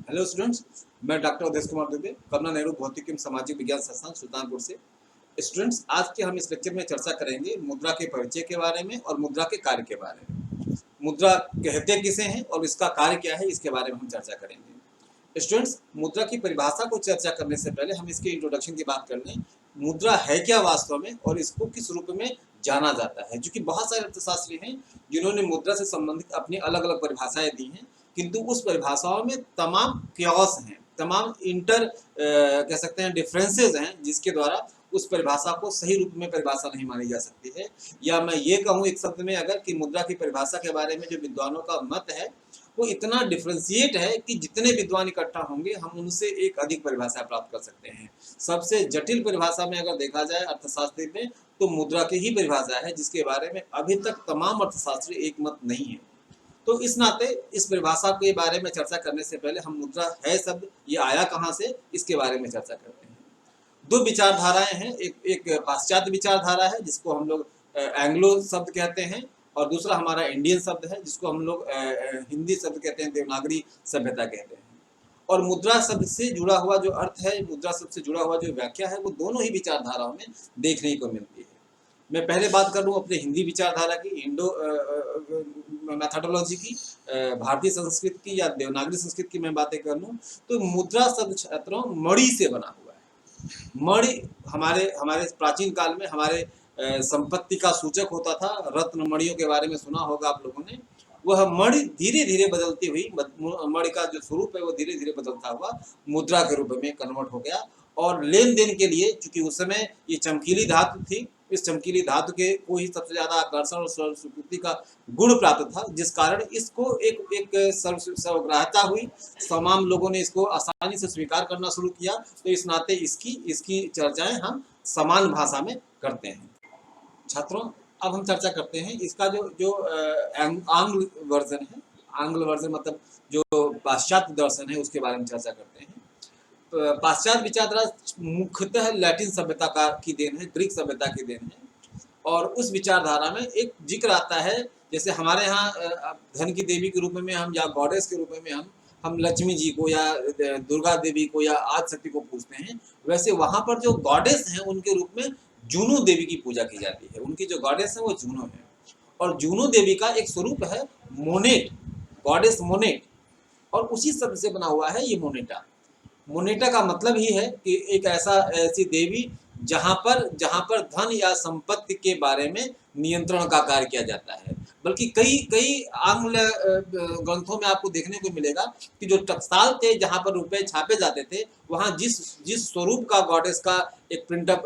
Hello students, मैं doctor Uday Kumar Dubey, कमला नेहरू भौतिक एवं सामाजिक विज्ञान संस्थान सुल्तानपुर से। स्टूडेंट्स, आज के हम इस लेक्चर में चर्चा करेंगे मुद्रा के परिचय के बारे में और मुद्रा के कार्य के बारे में। मुद्रा कहते किसे हैं और इसका कार्य क्या है, इसके बारे में हम चर्चा करेंगे। स्टूडेंट्स, मुद्रा की परिभाषा को चर्चा करने से पहले हम इसके इंट्रोडक्शन की बात कर लें। मुद्रा है क्या वास्तव में और इसको किस रूप में जाना जाता है, क्योंकि बहुत सारे अर्थशास्त्री हैं जिन्होंने मुद्रा से संबंधित अपनी अलग अलग परिभाषाएं दी हैं, किंतु उस परिभाषाओं में तमाम क्योस हैं, तमाम कह सकते हैं डिफरेंसेस हैं, जिसके द्वारा उस परिभाषा को सही रूप में परिभाषा नहीं मानी जा सकती है। या मैं ये कहूँ एक शब्द में अगर कि मुद्रा की परिभाषा के बारे में जो विद्वानों का मत है वो इतना डिफ्रेंशिएट है कि जितने विद्वान इकट्ठा होंगे हम उनसे एक अधिक परिभाषा प्राप्त कर सकते हैं। सबसे जटिल परिभाषा में अगर देखा जाए अर्थशास्त्र में तो मुद्रा की ही परिभाषा है, जिसके बारे में अभी तक तमाम अर्थशास्त्री एक मत नहीं है। तो इस नाते इस परिभाषा के बारे में चर्चा करने से पहले हम मुद्रा है शब्द ये आया कहाँ से, इसके बारे में चर्चा करते हैं। दो विचारधाराएं हैं, एक पाश्चात्य विचारधारा है जिसको हम लोग एंग्लो शब्द कहते हैं, और दूसरा हमारा इंडियन शब्द है जिसको हम लोग हिंदी शब्द कहते हैं, देवनागरी सभ्यता कहते हैं। और मुद्रा शब्द से जुड़ा हुआ जो अर्थ है, मुद्रा शब्द से जुड़ा हुआ जो व्याख्या है, वो दोनों ही विचारधाराओं में देखने को मिलती है। मैं पहले बात कर लूँ अपने हिंदी विचारधारा की, इंडो मैथोडोलॉजी की, भारतीय संस्कृत की या देवनागरी संस्कृत की मैं बातें कर लूँ तो मुद्रा शब्द छात्रों मणि से बना हुआ है। मणि हमारे हमारे प्राचीन काल में हमारे संपत्ति का सूचक होता था। रत्न मणियों के बारे में सुना होगा आप लोगों ने। वह मणि धीरे धीरे बदलती हुई, मणि का जो स्वरूप है वो धीरे धीरे बदलता हुआ मुद्रा के रूप में कन्वर्ट हो गया। और लेन देन के लिए, चूंकि उस समय ये चमकीली धातु थी, इस चमकीली धातु के को ही सबसे ज्यादा आकर्षण और स्वीकृति का गुण प्राप्त था, जिस कारण इसको एक सर्वग्राह्यता हुई। तमाम लोगों ने इसको आसानी से स्वीकार करना शुरू किया। तो इस नाते इसकी चर्चाएं हम समान भाषा में करते हैं। छात्रों, अब हम चर्चा करते हैं इसका जो आंग्ल वर्जन है। आंग्ल वर्जन मतलब जो पाश्चात्य दर्शन है उसके बारे में चर्चा करते हैं। पाश्चात्य विचारधारा मुख्यतः लैटिन सभ्यता की देन है, ग्रीक सभ्यता की देन है। और उस विचारधारा में एक जिक्र आता है, जैसे हमारे यहाँ धन की देवी के रूप में हम या गॉडेस के रूप में हम लक्ष्मी जी को या दुर्गा देवी को या आदि शक्ति को पूजते हैं, वैसे वहाँ पर जो गॉडेस हैं उनके रूप में जूनो देवी की पूजा की जाती है। उनकी जो गॉडेस है वो जूनो है, और जूनो देवी का एक स्वरूप है मोनेट, गॉडेस मोनेट, और उसी शब्द से बना हुआ है ये मोनेटा। मोनेटा का मतलब ही है कि एक ऐसी देवी जहाँ पर धन या संपत्ति के बारे में नियंत्रण का कार्य किया जाता है। बल्कि कई आंग्ल ग्रंथों में आपको देखने को मिलेगा कि जो टकसाल थे, जहाँ पर रुपए छापे जाते थे, वहाँ जिस स्वरूप का गॉडेस का एक प्रिंटअप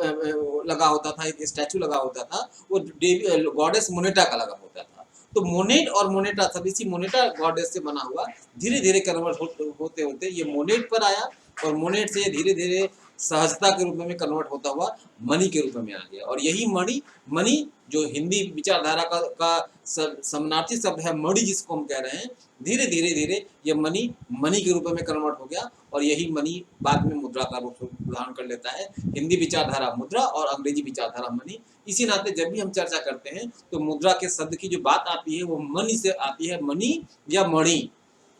लगा होता था, एक स्टैचू लगा होता था, वो देवी गॉडेस मोनेटा का लगा होता था। तो मोनेट और मोनेटा सब इसी मोनेटा गॉडेस से बना हुआ धीरे धीरे कन्वर्ट होते होते ये मोनेट पर आया, और मोनेट से धीरे धीरे सहजता के रूप में कन्वर्ट होता हुआ मणि के रूप में आ गया। और यही मणि जो हिंदी विचारधारा का समानार्थी शब्द है मणि, जिसको हम कह रहे हैं, धीरे धीरे ये मणि के रूप में कन्वर्ट हो गया। और यही मणि बाद में मुद्रा का रूप धारण कर लेता है। हिंदी विचारधारा मुद्रा और अंग्रेजी विचारधारा मणि। इसी नाते जब भी हम चर्चा करते हैं तो मुद्रा के शब्द की जो बात आती है वो मणि से आती है। मणि या मणि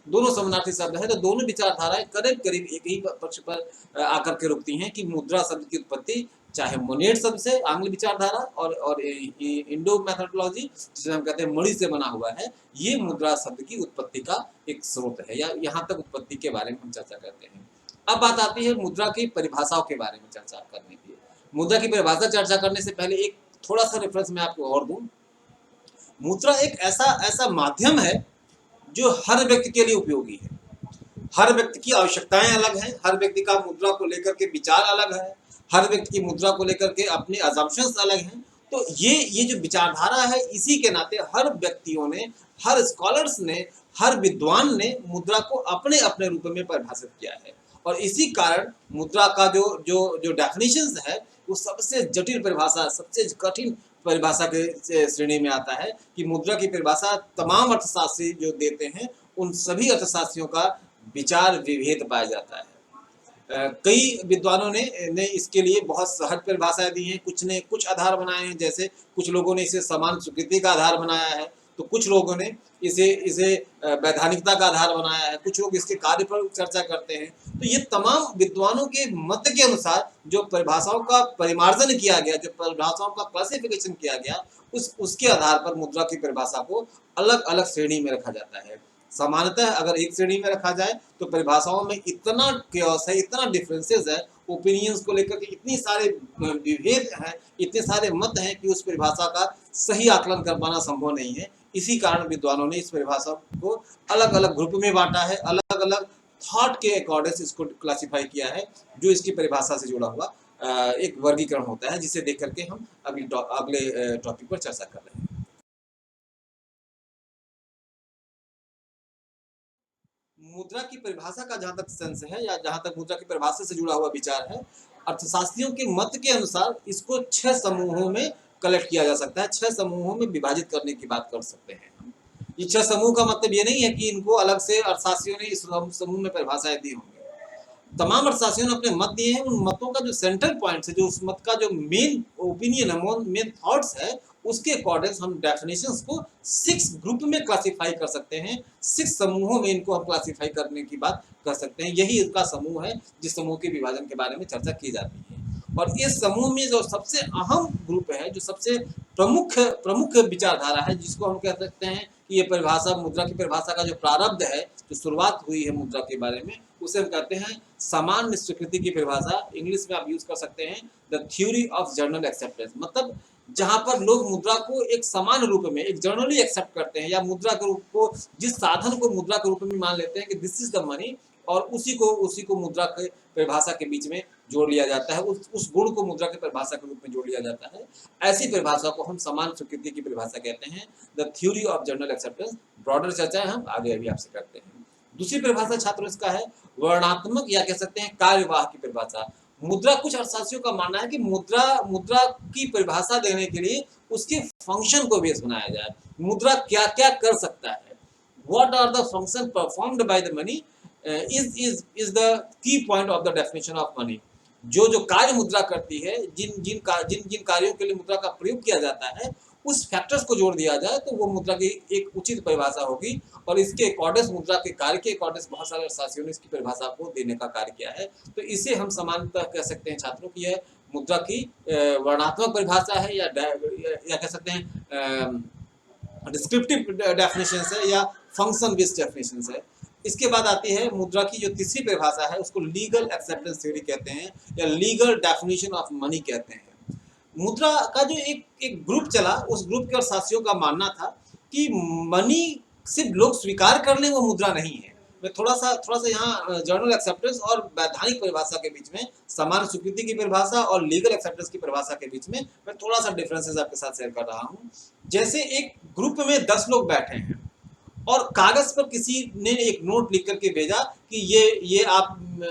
दोनों समानार्थी शब्द है, तो दोनों विचारधाराएं करीब एक ही पक्ष पर आकर के रुकती हैं कि मुद्रा शब्द की उत्पत्ति चाहे मोनेट शब्द से आंग्ल विचारधारा और इंडो मैथोडोलॉजी जिसे हम कहते हैं मणि से बना हुआ है, ये मुद्रा शब्द की उत्पत्ति का एक स्रोत है। या यहाँ तक उत्पत्ति के बारे में हम चर्चा करते हैं। अब बात आती है मुद्रा की परिभाषाओं के बारे में चर्चा करने की। मुद्रा की परिभाषा चर्चा करने से पहले एक थोड़ा सा रेफरेंस मैं आपको और दूं। मुद्रा एक ऐसा माध्यम है जो हर व्यक्ति के लिए उपयोगी है। हर व्यक्ति की आवश्यकताएं अलग हैं, हर व्यक्ति का मुद्रा को लेकर के विचार अलग है, हर व्यक्ति की मुद्रा को लेकर के अपने अजम्पशंस अलग हैं। तो ये जो विचारधारा है, इसी के नाते हर व्यक्तियों ने, हर स्कॉलर्स ने, हर विद्वान ने मुद्रा को अपने अपने रूप में परिभाषित किया है। और इसी कारण मुद्रा का जो डेफिनेशन है वो सबसे जटिल परिभाषा, सबसे कठिन परिभाषा के श्रेणी में आता है कि मुद्रा की परिभाषा तमाम अर्थशास्त्री जो देते हैं उन सभी अर्थशास्त्रियों का विचार विभेद पाया जाता है। कई विद्वानों ने इसके लिए बहुत सहज परिभाषाएं दी हैं, कुछ ने कुछ आधार बनाए हैं। जैसे कुछ लोगों ने इसे समान स्वीकृति का आधार बनाया है, तो कुछ लोगों ने इसे इसे वैधानिकता का आधार बनाया है, कुछ लोग इसके कार्य पर चर्चा करते हैं। तो ये तमाम विद्वानों के मत के अनुसार जो परिभाषाओं का परिमार्जन किया गया, जो परिभाषाओं का क्लासिफिकेशन किया गया, उसके आधार पर मुद्रा की परिभाषा को अलग अलग श्रेणी में रखा जाता है। सामान्यतः अगर एक श्रेणी में रखा जाए तो परिभाषाओं में इतना क्योस है, इतना डिफरेंसेस है, ओपिनियंस को लेकर के इतनी सारे विभेद हैं, इतने सारे मत हैं कि उस परिभाषा का सही आकलन कर पाना संभव नहीं है। इसी कारण विद्वानों ने इस परिभाषा को अलग अलग ग्रुप में बांटा है, अलग अलग थॉट के अकॉर्डिंग इसको क्लासिफाई किया है, जो इसकी परिभाषा से जुड़ा हुआ एक वर्गीकरण होता है, जिसे देख करके हम अगले टॉपिक पर चर्चा कर रहे हैं। मुद्रा की परिभाषा का जहां तक सेंस है, या जहां तक मुद्रा की परिभाषा से जुड़ा हुआ विचार है, अर्थशास्त्रियों के मत के अनुसार इसको 6 समूहों में कलेक्ट किया जा सकता है, 6 समूहों में विभाजित करने की बात कर सकते हैं। ये 6 समूह का मतलब ये नहीं है कि इनको अलग से अर्थशास्त्रियों ने इस समूह में परिभाषाएं दी होंगी। तमाम अर्थशास्त्रियों ने अपने मत दिए हैं, उन मतों का जो सेंट्रल पॉइंट है, जो उस मत का जो मेन ओपिनियन है, मेन थॉट्स है, उसके अकॉर्डिंग हम डेफिनेशंस को 6 ग्रुप में क्लासिफाई कर सकते हैं, 6 समूहों में इनको हम क्लासिफाई करने की बात कर सकते हैं। यही इसका समूह है जिस समूह के विभाजन के बारे में चर्चा की जाती है। और इस समूह में जो सबसे अहम ग्रुप है, जो सबसे प्रमुख विचारधारा है, जिसको हम कह सकते हैं कि ये परिभाषा, मुद्रा की परिभाषा का जो प्रारब्ध है, जो शुरुआत हुई है मुद्रा के बारे में, उसे हम कहते हैं सामान्य स्वीकृति की परिभाषा। इंग्लिश में आप यूज कर सकते हैं the theory of general acceptance. मतलब जहां पर लोग मुद्रा को एक समान रूप में, एक जनरली एक्सेप्ट करते हैं, या मुद्रा के रूप को, जिस साधन को मुद्रा के रूप में मान लेते हैं कि दिस इज द मनी, और उसी को मुद्रा के परिभाषा के बीच में जोड़ लिया जाता है, उस गुण को मुद्रा की परिभाषा के रूप में जोड़ लिया जाता है। ऐसी परिभाषा को हम समान स्वीकृति की परिभाषा कहते हैं, the theory of general acceptance. Broader चर्चा हम आगे अभी आपसे करते हैं। दूसरी परिभाषा छात्रों इसका है वर्णात्मक, या कह सकते हैं कार्यवाह की परिभाषा। मुद्रा, कुछ अर्थशास्त्रियों का मानना है कि मुद्रा की परिभाषा देने के लिए उसके फंक्शन को बेस बनाया जाए। मुद्रा क्या क्या कर सकता है, what are the function performed by the money is the key point of the definition of money। जो कार्य मुद्रा करती है, जिन कार्यों के लिए मुद्रा का प्रयोग किया जाता है, उस फैक्टर्स को जोड़ दिया जाए तो वो मुद्रा की एक उचित परिभाषा होगी। और इसके अकॉर्डिंग, मुद्रा के कार्य के अकॉर्डिंग बहुत सारे अर्थशास्त्रियों ने इसकी परिभाषा को देने का कार्य किया है। तो इसे हम समानतः कह सकते हैं छात्रों की यह मुद्रा की वर्णात्मक परिभाषा है, या कह सकते हैं डिस्क्रिप्टिव डेफिनेशन है, या फंक्शन बेस्ड डेफिनेशन है। इसके बाद आती है मुद्रा की जो तीसरी परिभाषा है, उसको लीगल एक्सेप्टेंस थ्योरी कहते हैं, या लीगल डेफिनेशन ऑफ मनी कहते हैं। मुद्रा का जो एक ग्रुप चला, उस ग्रुप के अर्थशास्त्रियों का मानना था कि मनी सिर्फ लोग स्वीकार कर लें वो मुद्रा नहीं है। मैं थोड़ा सा यहाँ जनरल एक्सेप्टेंस और वैधानिक परिभाषा के बीच में, सामान्य स्वीकृति की परिभाषा और लीगल एक्सेप्टेंस की परिभाषा के बीच में मैं थोड़ा सा डिफरेंसेस आपके साथ शेयर कर रहा हूँ। जैसे एक ग्रुप में 10 लोग बैठे हैं, और कागज पर किसी ने एक नोट लिख करके भेजा कि ये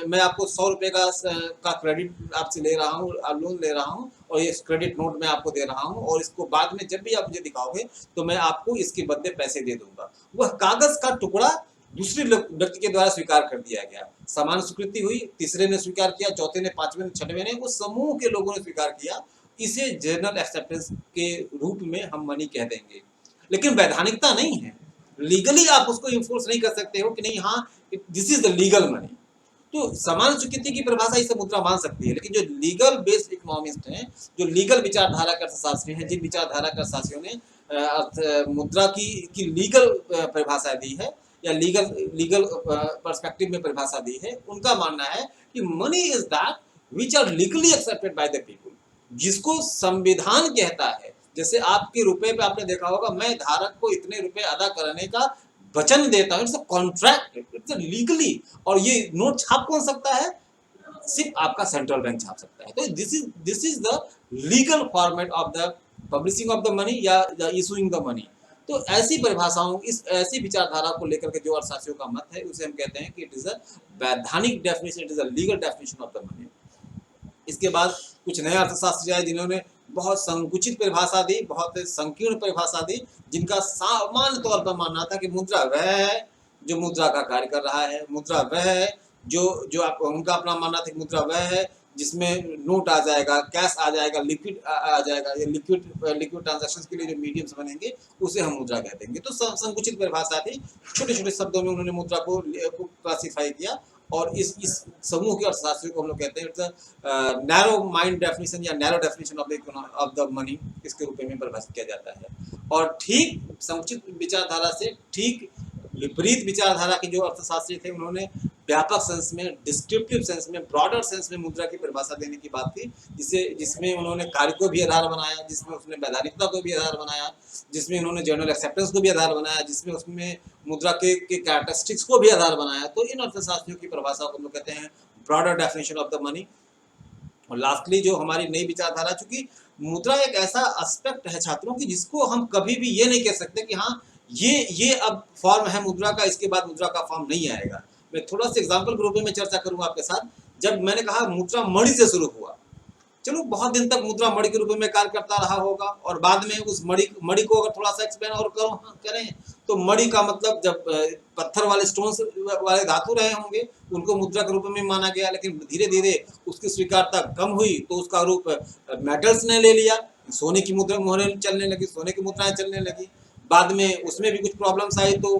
मैं आपको 100 रुपये का क्रेडिट आपसे ले रहा हूँ, लोन ले रहा हूँ, और ये क्रेडिट नोट मैं आपको दे रहा हूँ, और इसको बाद में जब भी आप मुझे दिखाओगे तो मैं आपको इसके बदले पैसे दे दूंगा। वह कागज का टुकड़ा दूसरे व्यक्ति के द्वारा स्वीकार कर दिया गया। समान स्वीकृति हुई, तीसरे ने स्वीकार किया, चौथे ने, पांचवें ने, छठवें ने, उस समूह के लोगों ने स्वीकार किया। इसे जनरल एक्सेप्टेंस के रूप में हम मनी कह देंगे। लेकिन वैधानिकता नहीं है, लीगली आप उसको इन्फोर्स नहीं कर सकते हो कि नहीं, हाँ this is the legal money. तो समान स्वीकृति की परिभाषा इसे मुद्रा मान सकती है। लेकिन जो लीगल बेस्ड इकोनॉमिस्ट हैं, जो लीगल विचारधारा के अर्थशास्त्री हैं, जिन विचारधारा के अर्थशास्त्रियों ने मुद्रा की लीगल परिभाषा दी है, या लीगल पर्सपेक्टिव में परिभाषा दी है, उनका मानना है कि money is that which are legally accepted by the people, जिसको संविधान कहता है। जैसे आपके रुपए पे आपने देखा होगा, मैं धारक को इतने रुपए अदा करने का वचन देता हूँ, it's a contract, it's legally. और ये नोट छाप कौन सकता है? सिर्फ आपका सेंट्रल बैंक छाप सकता है। तो this is the legal format of the publishing of the money, या इशूइंग द मनी। तो ऐसी परिभाषाओं, ऐसी विचारधारा को लेकर के जो अर्थशास्त्रियों का मत है, उसे हम कहते हैं कि इट इज अ वैधानिक definition, it is a legal definition of the money. इसके बाद कुछ नए अर्थशास्त्री आए जिन्होंने बहुत संकुचित परिभाषा दी, बहुत संकीर्ण परिभाषा दी, जिनका सामान्य तौर पर मानना था कि मुद्रा वह है जो मुद्रा का कार्य कर रहा है, मुद्रा वह है जो आप, उनका अपना मानना था कि मुद्रा वह है जिसमें नोट आ जाएगा, कैश आ जाएगा, लिक्विड आ जाएगा, या लिक्विड ट्रांजैक्शंस के लिए जो मीडियम्स बनेंगे उसे हम मुद्रा कह देंगे। तो संकुचित परिभाषा थी, छोटे छोटे शब्दों में उन्होंने मुद्रा को क्लासीफाई किया, और इस समूह के अर्थशास्त्री को हम लोग कहते हैं इट्स नैरो माइंड डेफिनेशन या narrow definition of the money, इसके रूप में परिभाषित किया जाता है। और ठीक समुचित विचारधारा से ठीक विपरीत विचारधारा के जो अर्थशास्त्री थे, उन्होंने व्यापक सेंस में, डिस्क्रिप्टिव सेंस में, ब्रॉडर सेंस में मुद्रा की परिभाषा देने की बात की, जिसमें उन्होंने कार्य को भी आधार बनाया, जिसमें उसने वैधानिकता को भी आधार बनाया, जिसमें उन्होंने जनरल एक्सेप्टेंस को भी आधार बनाया, जिसमें उसमें मुद्रा के कैरेक्टरिस्टिक्स को भी आधार बनाया। तो इन अर्थशास्त्रियों की परिभाषा को हम लोग कहते हैं broader definition of the money. और लास्टली जो हमारी नई विचारधारा, चूंकि मुद्रा एक ऐसा एस्पेक्ट है छात्रों की जिसको हम कभी भी ये नहीं कह सकते कि हाँ ये अब फॉर्म है मुद्रा का, इसके बाद मुद्रा का फॉर्म नहीं आएगा। मैं थोड़ा सा एग्जाम्पल के रूप में चर्चा करूंगा आपके साथ। जब मैंने कहा मुद्रा मणि से शुरू हुआ, चलो बहुत दिन तक मुद्रा मणि के रूप में कार्य करता रहा होगा, और बाद में उस मणि को अगर थोड़ा सा एक्सप्लेन और करें तो मणि का मतलब जब पत्थर वाले स्टोन्स वाले धातु रहे होंगे उनको मुद्रा के रूप में माना गया, लेकिन धीरे धीरे उसकी स्वीकारता कम हुई तो उसका रूप मेटल्स ने ले लिया, सोने की मुद्रा चलने लगी, सोने की मुद्राएं चलने लगी। बाद में उसमें भी कुछ प्रॉब्लम्स आई तो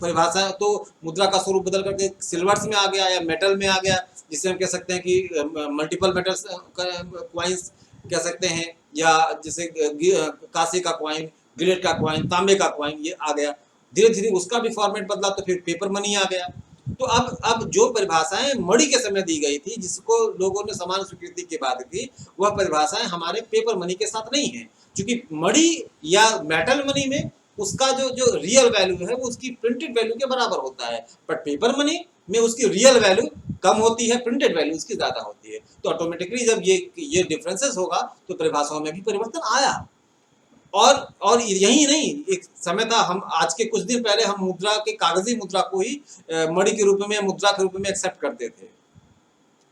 परिभाषा तो मुद्रा का स्वरूप बदल करके सिल्वर्स में आ गया या मेटल में आ गया, जिसे हम कह सकते हैं कि मल्टीपल मेटल्स क्वाइंस कह सकते हैं, या जैसे कांसे का क्वाइन, गिलेट का क्वाइन, तांबे का क्वाइन, ये आ गया। धीरे धीरे उसका भी फॉर्मेट बदला तो फिर पेपर मनी आ गया। तो अब जो परिभाषाएं मणि के समय दी गई थी, जिसको लोगों ने समान स्वीकृति के बाद की, वह परिभाषाएं हमारे पेपर मनी के साथ नहीं है, क्योंकि मणि या मेटल मनी में उसका जो रियल वैल्यू है वो उसकी प्रिंटेड वैल्यू के बराबर होता है, बट पेपर मनी में उसकी रियल वैल्यू कम होती है, प्रिंटेड वैल्यू उसकी ज्यादा होती है। तो ऑटोमेटिकली जब ये डिफरेंसेस होगा तो परिभाषाओं में भी परिवर्तन आया। और यही नहीं, एक समय था, हम आज के कुछ दिन पहले हम मुद्रा के कागजी मुद्रा को ही मणि के रूप में, मुद्रा के रूप में एक्सेप्ट करते थे।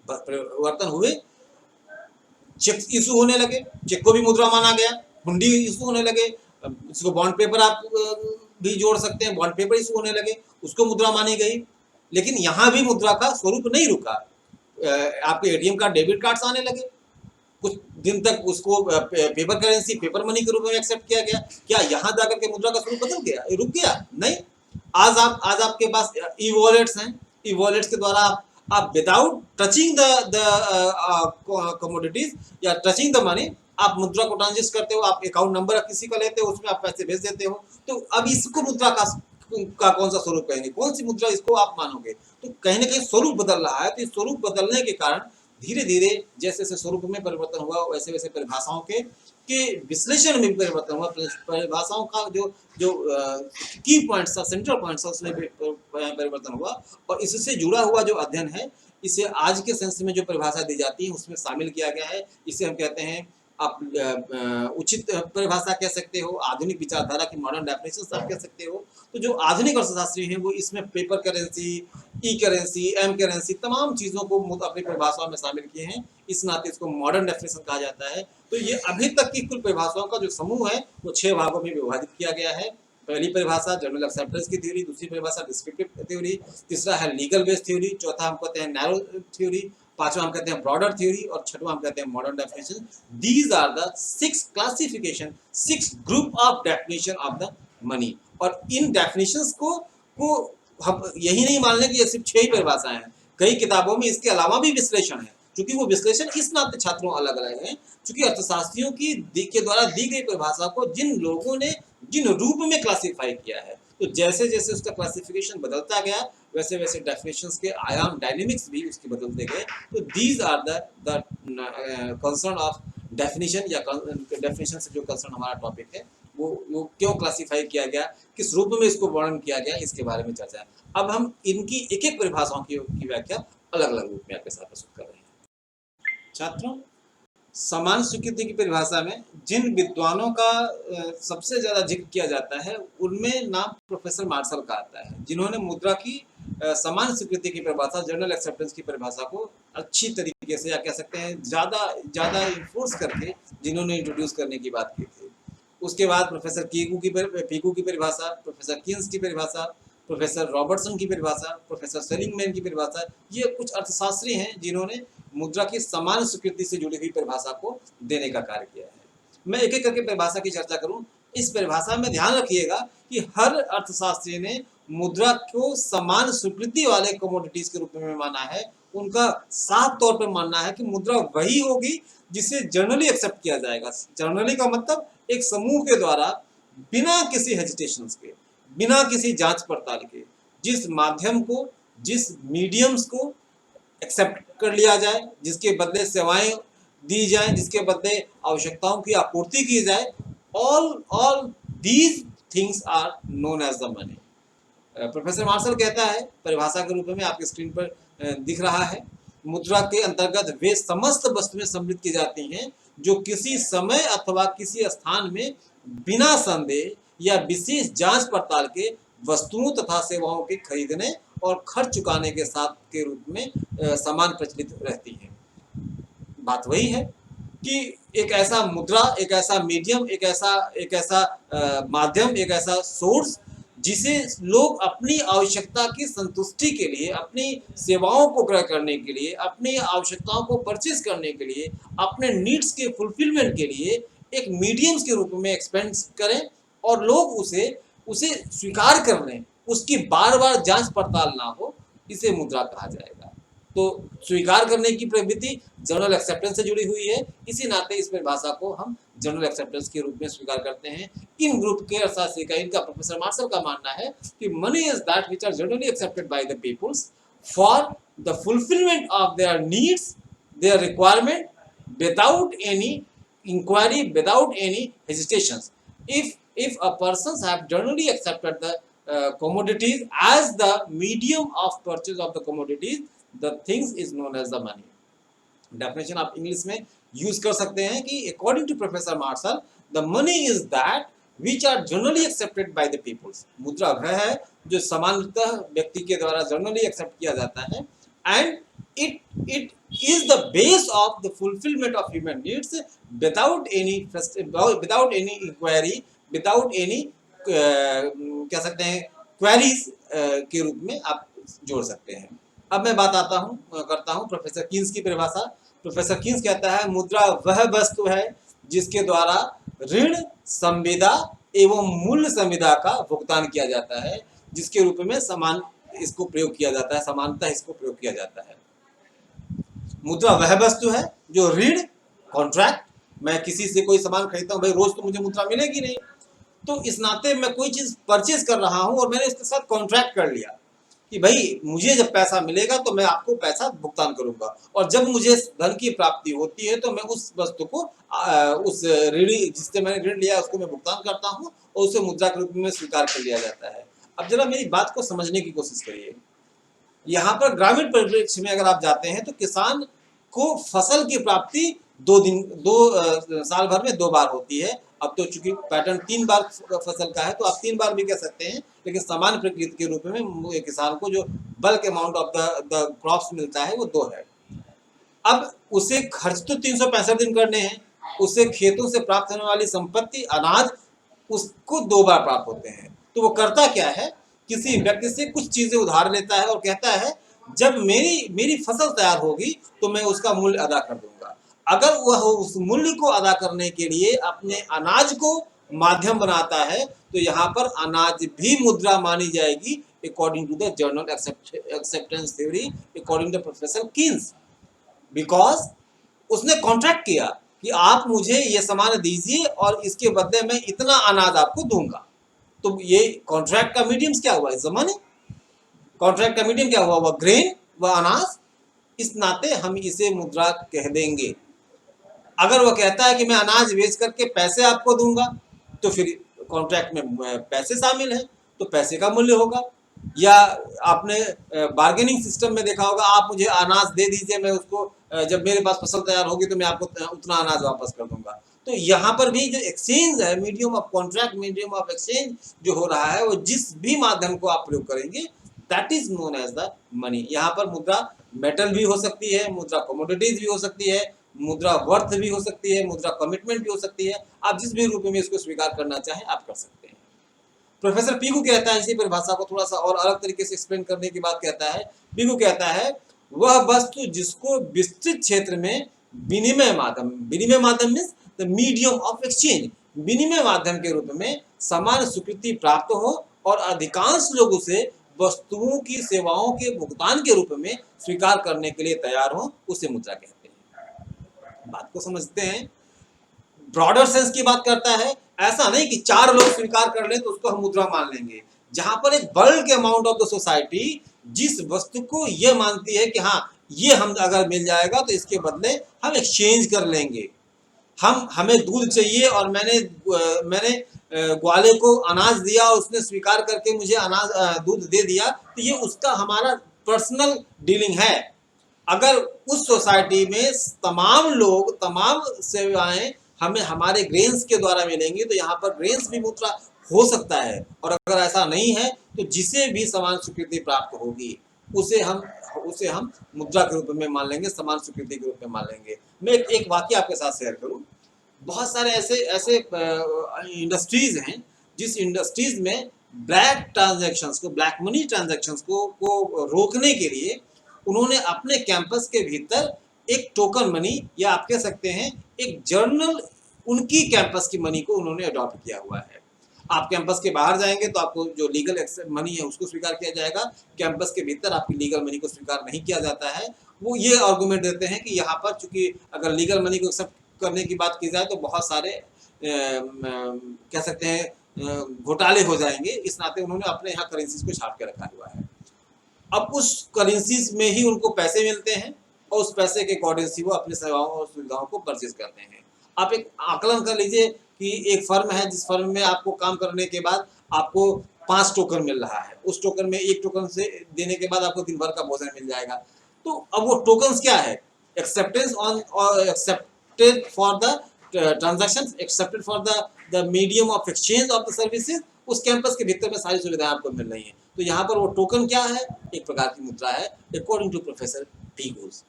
परिवर्तन हुए, चेक इशू होने लगे, चेक को भी मुद्रा माना गया, हुंडी इशू होने लगे, इसको बॉन्ड पेपर आप भी जोड़ सकते हैं, बॉन्ड पेपर इशू होने लगे, उसको मुद्रा मानी गई। लेकिन यहाँ भी मुद्रा का स्वरूप नहीं रुका, आपके एटीएम कार्ड, डेबिट कार्ड्स आने लगे, कुछ दिन तक उसको पेपर करेंसी, पेपर मनी के रूप में एक्सेप्ट किया गया। क्या यहाँ जाकर के मुद्रा का स्वरूप बदल गया, रुक गया? नहीं। आज आपके पास ई वॉलेट्स हैं, ई वॉलेट्स के द्वारा आप विदाउट टचिंग द कमोडिटीज या टचिंग द मनी आप मुद्रा को ट्रांजिट करते हो, आप अकाउंट नंबर किसी का लेते हो, उसमें आप पैसे भेज देते हो। तो अब इसको मुद्रा का कौन सा स्वरूप कहेंगे, कौन सी मुद्रा इसको आप मानोगे? तो कहीं ना कहीं स्वरूप बदल रहा है। तो इस स्वरूप बदलने के कारण धीरे धीरे जैसे जैसे स्वरूप में परिवर्तन हुआ, वैसे वैसे परिभाषाओं के विश्लेषण में भी परिवर्तन हुआ। परिभाषाओं का जो की पॉइंट्स था, सेंट्रल पॉइंट्स था, उसमें परिवर्तन हुआ। और इससे जुड़ा हुआ जो अध्ययन है, इसे आज के सेंस में जो परिभाषा दी जाती है उसमें शामिल किया गया है। इसे हम कहते हैं, आप उचित परिभाषा कह सकते हो, आधुनिक विचारधारा की मॉडर्न डेफिनेशन आप कह सकते हो। तो जो आधुनिक अर्थशास्त्री हैं वो इसमें पेपर करेंसी, ई करेंसी, एम करेंसी, तमाम चीज़ों को अपनी परिभाषाओं में शामिल किए हैं। इस नाते इसको मॉडर्न डेफिनेशन कहा जाता है। तो ये अभी तक की कुल परिभाषाओं का जो समूह है वो 6 भागों में विभाजित किया गया है। पहली परिभाषा जनरल एक्सेप्टेंस की थ्योरी, दूसरी परिभाषा डिस्क्रिप्टिव थ्योरी, तीसरा है लीगल बेस्ड थ्योरी, चौथा हम कहते हैं नैरो थ्योरी, पांचवा हम कहते हैं ब्रॉडर थ्योरी, और छठवां हम कहते हैं modern definition. These are the 6 classification, 6 group of definition of the money. और इन डेफिनेशंस को हम यही नहीं मान लें कि ये सिर्फ 6 ही परिभाषाएं हैं, कई किताबों में इसके अलावा भी विश्लेषण है। क्योंकि वो विश्लेषण इस नाते छात्रों अलग अलग हैं, क्योंकि अर्थशास्त्रियों के द्वारा दी गई परिभाषा को जिन लोगों ने जिन रूप में क्लासिफाई किया है, तो जैसे जैसे उसका क्लासिफिकेशन बदलता गया वैसे वैसे डेफिनेशंस के आयाम, डायनेमिक्स भी उसके बदलते गए। तो these are the concern of definition, या डेफिनेशन से जो कंसर्न हमारा टॉपिक है वो क्यों क्लासिफाई किया गया, किस रूप में इसको वर्णन किया गया, इसके बारे में चर्चा है। अब हम इनकी एक एक परिभाषाओं की व्याख्या अलग अलग रूप में आपके साथ प्रस्तुत कर रहे हैं। छात्रों, समान स्वीकृति की परिभाषा में जिन विद्वानों का सबसे ज्यादा जिक्र किया जाता है उनमें नाम प्रोफेसर मार्शल का आता है, जिन्होंने मुद्रा की समान स्वीकृति की परिभाषा, जनरल एक्सेप्टेंस की परिभाषा को अच्छी तरीके से, या कह सकते हैं ज्यादा इन्फोर्स करके जिन्होंने इंट्रोड्यूस करने की बात की थी। उसके बाद प्रोफेसर पीकू की परिभाषा, प्रोफेसर किन्स की परिभाषा, प्रोफेसर रॉबर्टसन की परिभाषा, प्रोफेसर सेलिंगमैन की परिभाषा, ये कुछ अर्थशास्त्री हैं जिन्होंने मुद्रा की समान स्वीकृति से जुड़ी हुई परिभाषा को देने का कार्य किया है। मैं एक एक करके परिभाषा की चर्चा करूं। इस परिभाषा में ध्यान रखिएगा कि हर अर्थशास्त्री ने मुद्रा को समान स्वीकृति वाले कमोडिटीज के रूप में माना है। उनका साफ तौर पर मानना है कि मुद्रा वही होगी जिसे जनरली एक्सेप्ट किया जाएगा। जनरली का मतलब एक समूह के द्वारा बिना किसी हेजिटेशन के, बिना किसी जांच पड़ताल के, जिस माध्यम को, जिस मीडियम्स को एक्सेप्ट कर लिया जाए, जिसके बदले सेवाएं दी जाए, जिसके बदले आवश्यकताओं की आपूर्ति की जाए, all these things are known as the money. Professor Marshall कहता है परिभाषा के रूप में, आपकी स्क्रीन पर दिख रहा है, मुद्रा के अंतर्गत वे समस्त वस्तुएं सम्मिलित की जाती हैं जो किसी समय अथवा किसी स्थान में बिना संदेह या विशेष जांच पड़ताल के वस्तुओं तथा सेवाओं के खरीदने और खर्च चुकाने के साथ के रूप में समान प्रचलित रहती है। बात वही है कि एक ऐसा मुद्रा, एक ऐसा मीडियम, एक ऐसा माध्यम, एक ऐसा सोर्स जिसे लोग अपनी आवश्यकता की संतुष्टि के लिए, अपनी सेवाओं को क्रय करने के लिए, अपनी आवश्यकताओं को परचेज करने के लिए, अपने नीड्स के फुलफिलमेंट के लिए एक मीडियम्स के रूप में एक्सपेंस करें और लोग उसे स्वीकार कर लें, उसकी बार बार जांच पड़ताल ना हो, इसे मुद्रा कहा जाएगा। तो स्वीकार करने की प्रवृत्ति जनरल एक्सेप्टेंस से जुड़ी हुई है, इसी नाते इस परिभाषा को हम जनरल एक्सेप्टेंस के रूप में स्वीकार करते हैं। इन ग्रुप के अर्थशास्त्री का, इनका प्रोफेसर मार्शल का मानना है कि money is that which are generally accepted by the peoples for the fulfilment of their needs, their requirement, without any inquiry, without any hesitations. If a persons have generally accepted the commodities as the medium of purchase of the commodities, the things is known as the money. Definition आप English में use कर सकते हैं कि according to Professor Marshall, the money is that which are generally accepted by the peoples. मुद्रा वह है जो सामान्यतः व्यक्ति के द्वारा जनरली एक्सेप्ट किया जाता है, and it is the base of the fulfillment of human needs without any inquiry, without any कह सकते हैं क्वेरीज के रूप में आप जोड़ सकते हैं। अब मैं बात करता हूं प्रोफेसर कीन्स की परिभाषा। प्रोफेसर कीन्स कहता है मुद्रा वह वस्तु है जिसके द्वारा ऋण, संविदा एवं मूल्य संविदा का भुगतान किया जाता है, जिसके रूप में समान इसको प्रयोग किया जाता है, समानता इसको प्रयोग किया जाता है। मुद्रा वह वस्तु है जो ऋण, कॉन्ट्रैक्ट, मैं किसी से कोई सामान खरीदता हूं, भाई रोज तो मुझे मुद्रा मिलेगी नहीं, तो इस नाते मैं कोई चीज परचेज कर रहा हूं और मैंने उसके साथ कॉन्ट्रैक्ट कर लिया कि भाई मुझे जब पैसा मिलेगा तो मैं आपको पैसा भुगतान करूंगा, और जब मुझे धन की प्राप्ति होती है तो मैं उस वस्तु को उस ऋणी जिससे मैंने ऋण लिया उसको मैं भुगतान करता हूं और उसे मुद्रा के रूप में स्वीकार कर लिया जाता है। अब जरा मेरी बात को समझने की कोशिश करिए। यहाँ पर ग्रामीण परिप्रेक्ष्य में अगर आप जाते हैं तो किसान को फसल की प्राप्ति दो साल भर में 2 बार होती है। अब तो चूंकि पैटर्न 3 बार फसल का है तो आप 3 बार भी कह सकते हैं, लेकिन सामान्य प्रकृति के रूप में किसान को जो bulk amount of the crops मिलता है वो 2 है। अब उसे खर्च तो 365 दिन करने हैं, उसे खेतों से प्राप्त होने वाली संपत्ति, अनाज, उसको 2 बार प्राप्त होते हैं। तो वो करता क्या है, किसी व्यक्ति से कुछ चीजें उधार लेता है और कहता है जब मेरी फसल तैयार होगी तो मैं उसका मूल्य अदा कर दूंगा। अगर वह उस मूल्य को अदा करने के लिए अपने अनाज को माध्यम बनाता है तो यहाँ पर अनाज भी मुद्रा मानी जाएगी according to the general acceptance theory, according to professor Keynes, because उसने कॉन्ट्रैक्ट किया कि आप मुझे ये सामान दीजिए और इसके बदले मैं इतना अनाज आपको दूंगा। तो ये कॉन्ट्रैक्ट का मीडियम क्या हुआ, इस जमाने कॉन्ट्रैक्ट का मीडियम क्या हुआ, वह ग्रेन, वह अनाज। इस नाते हम इसे मुद्रा कह देंगे। अगर वह कहता है कि मैं अनाज बेच करके पैसे आपको दूंगा तो फिर कॉन्ट्रैक्ट में पैसे शामिल हैं, तो पैसे का मूल्य होगा। या आपने बार्गेनिंग सिस्टम में देखा होगा, आप मुझे अनाज दे दीजिए, मैं उसको जब मेरे पास फसल तैयार होगी तो मैं आपको उतना अनाज वापस कर दूंगा। तो यहाँ पर भी जो एक्सचेंज है, medium of contract, medium of exchange जो हो रहा है, वो जिस भी माध्यम को आप प्रयोग करेंगे that is known as the money. यहाँ पर मुद्रा मेटल भी हो सकती है, मुद्रा कमोडिटीज भी हो सकती है, मुद्रा वर्थ भी हो सकती है, मुद्रा कमिटमेंट भी हो सकती है। आप जिस भी रूप में इसको स्वीकार करना चाहें आप कर सकते हैं। प्रोफेसर पीगू कहता है, इसी परिभाषा को थोड़ा सा और अलग तरीके से एक्सप्लेन करने की बात कहता है। पीगू कहता है वह वस्तु जिसको विस्तृत क्षेत्र में विनिमय माध्यम means the medium of exchange, विनिमय माध्यम के रूप में समान स्वीकृति प्राप्त हो और अधिकांश लोग उसे वस्तुओं की सेवाओं के भुगतान के रूप में स्वीकार करने के लिए तैयार हो, उसे मुद्रा कहते हैं। बात को समझते हैं, ब्रॉडर सेंस की बात करता है। ऐसा नहीं कि 4 लोग स्वीकार कर ले तो उसको हम मुद्रा मान लेंगे। जहां पर एक bulk amount of the society जिस वस्तु को ये मानती है कि हाँ ये हम अगर मिल जाएगा तो इसके बदले हम एक्सचेंज कर लेंगे। हमें दूध चाहिए और मैंने ग्वाले को अनाज दिया और उसने स्वीकार करके मुझे दूध दे दिया, तो ये उसका हमारा पर्सनल डीलिंग है। अगर उस सोसाइटी में तमाम लोग तमाम सेवाएं हमें हमारे ग्रेन्स के द्वारा मिलेंगी तो यहाँ पर ग्रेन्स भी मुद्रा हो सकता है। और अगर ऐसा नहीं है तो जिसे भी समान स्वीकृति प्राप्त होगी उसे हम मुद्रा के रूप में मान लेंगे, समान स्वीकृति के रूप में मान लेंगे। मैं एक वाक्य आपके साथ शेयर करूं। बहुत सारे ऐसे इंडस्ट्रीज हैं जिस इंडस्ट्रीज में ब्लैक ट्रांजैक्शंस को, ब्लैक मनी ट्रांजैक्शंस को रोकने के लिए उन्होंने अपने कैंपस के भीतर एक टोकन मनी या आप कह सकते हैं एक जर्नल उनकी कैंपस की मनी को उन्होंने अडॉप्ट किया हुआ है। आप कैंपस के बाहर जाएंगे तो आपको जो लीगल मनी है उसको स्वीकार किया जाएगा, कैंपस के भीतर आपकी लीगल मनी को स्वीकार नहीं किया जाता है। वो ये आर्गूमेंट देते हैं कि यहाँ पर चूंकि अगर लीगल मनी को एक्सेप्ट करने की बात की जाए तो बहुत सारे कह सकते हैं घोटाले हो जाएंगे, इस नाते उन्होंने अपने यहाँ करेंसीज को छाप के रखा हुआ है। अब उस करेंसीज में ही उनको पैसे मिलते हैं और उस पैसे के अकॉर्डिंग से वो अपनी सेवाओं और सुविधाओं को परचेज करते हैं। आप एक आकलन कर लीजिए कि एक फर्म है जिस फर्म में आपको काम करने के बाद आपको 5 टोकन मिल रहा है, उस टोकन में एक टोकन से देने के बाद आपको दिन भर का भोजन मिल जाएगा। तो अब वो टोकन्स क्या है? एक्सेप्टेंस ऑन और accepted for the transactions, accepted for the medium of exchange of the services. उस कैंपस के भीतर में सारी सुविधाएं आपको मिल रही हैं। तो यहाँ पर वो टोकन क्या है? एक प्रकार की मुद्रा है, according to professor T Ghosh.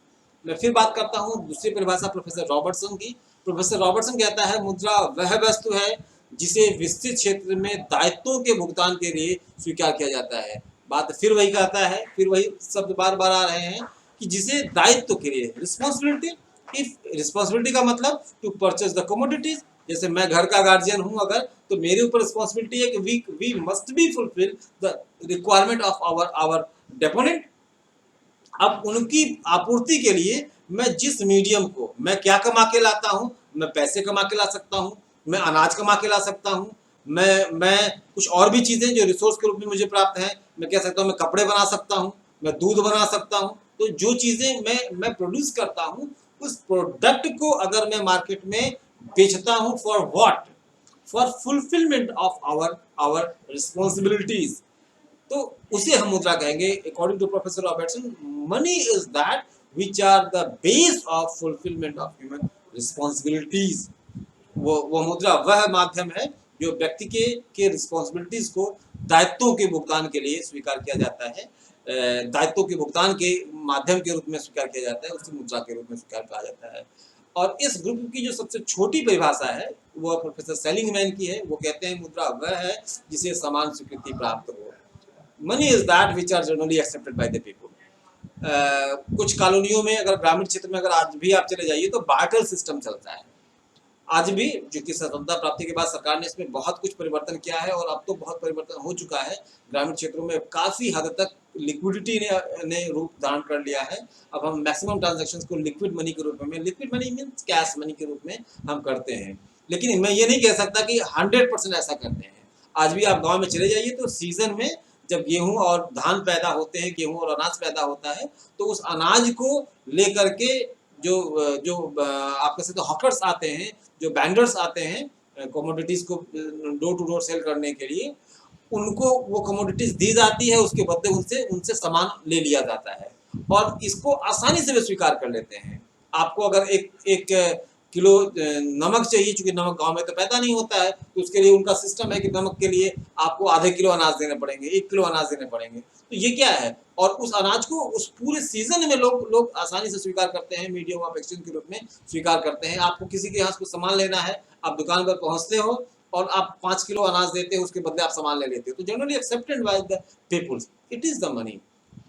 मैं फिर बात करता हूँ दूसरी परिभाषा प्रोफेसर रॉबर्टसन की। प्रोफेसर रॉबर्टसन कहता है मुद्रा वह वस्तु है जिसे विस्तृत क्षेत्र में दायित्वों के भुगतान के लिए स्वीकार किया जाता है। बात फिर वही कहता है, फिर वही शब्द बार बार आ रहे हैं कि जिसे दायित्व के लिए, रिस्पॉन्सिबिलिटी। इफ रिस्पॉन्सिबिलिटी का मतलब टू परचेज द कमोडिटीज। जैसे मैं घर का गार्जियन हूं अगर, तो मेरे ऊपर रिस्पॉन्सिबिलिटी है कि we must be fulfil the requirement of our deponent. अब उनकी आपूर्ति के लिए मैं जिस मीडियम को, मैं क्या कमा के लाता हूँ, मैं पैसे कमा के ला सकता हूँ, मैं अनाज कमा के ला सकता हूँ, मैं कुछ और भी चीज़ें जो रिसोर्स के रूप में मुझे प्राप्त हैं, मैं कह सकता हूँ मैं कपड़े बना सकता हूँ, मैं दूध बना सकता हूँ। तो जो चीज़ें मैं प्रोड्यूस करता हूँ उस प्रोडक्ट को अगर मैं मार्केट में बेचता हूँ for what? For fulfilment of our responsibilities, तो उसे हम मुद्रा कहेंगे। According to professor Robertson, money is that which are the base of fulfilment of human responsibilities. वो मुद्रा वह माध्यम है जो व्यक्ति के रिस्पॉन्सिबिलिटीज को दायित्वों के भुगतान के लिए स्वीकार किया जाता है, दायित्वों के भुगतान के माध्यम के रूप में स्वीकार किया जाता है, उसे मुद्रा के रूप में स्वीकार कहा जाता है। और इस ग्रुप की जो सबसे छोटी परिभाषा है वो प्रोफेसर सेलिंगमैन की है। वो कहते हैं मुद्रा वह है जिसे समान स्वीकृति प्राप्त हो। Money is that which are generally accepted by the people. कुछ कॉलोनियों में, अगर ग्रामीण क्षेत्र में अगर आज भी आप चले जाइए तो बार्टर सिस्टम चलता है आज भी, जो कि स्वतंत्रता प्राप्ति के बाद सरकार ने इसमें बहुत कुछ परिवर्तन किया है और अब तो बहुत परिवर्तन हो चुका है। ग्रामीण क्षेत्रों में काफ़ी हद तक लिक्विडिटी ने रूप धारण कर लिया है। अब हम मैक्सिमम ट्रांजैक्शंस को लिक्विड मनी के रूप में, liquid money means cash money के रूप में हम करते हैं। लेकिन मैं ये नहीं कह सकता कि 100% ऐसा करते हैं। आज भी आप गाँव में चले जाइए तो सीजन में जब गेहूं और धान पैदा होते हैं, गेहूं और अनाज पैदा होता है, तो उस अनाज को लेकर के जो आप कह सकते हो हॉकर्स आते हैं, जो बैंडर्स आते हैं कमोडिटीज को डोर टू डोर सेल करने के लिए, उनको वो कमोडिटीज दी जाती है, उसके बदले उनसे सामान ले लिया जाता है और इसको आसानी से वे स्वीकार कर लेते हैं। आपको अगर एक किलो नमक चाहिए, चूंकि नमक गांव में तो पैदा नहीं होता है, तो उसके लिए उनका सिस्टम है कि नमक के लिए आपको आधे किलो अनाज देने पड़ेंगे, 1 किलो अनाज देने पड़ेंगे। तो ये क्या है? और उस अनाज को उस पूरे सीजन में लोग आसानी से स्वीकार करते हैं, मीडियम ऑफ एक्सचेंज के रूप में स्वीकार करते हैं। आपको किसी के यहाँ को सामान लेना है, आप दुकान पर पहुँचते हो और आप 5 किलो अनाज देते हो, उसके बदले आप सामान ले लेते हो, तो generally accepted by the peoples, it is the money.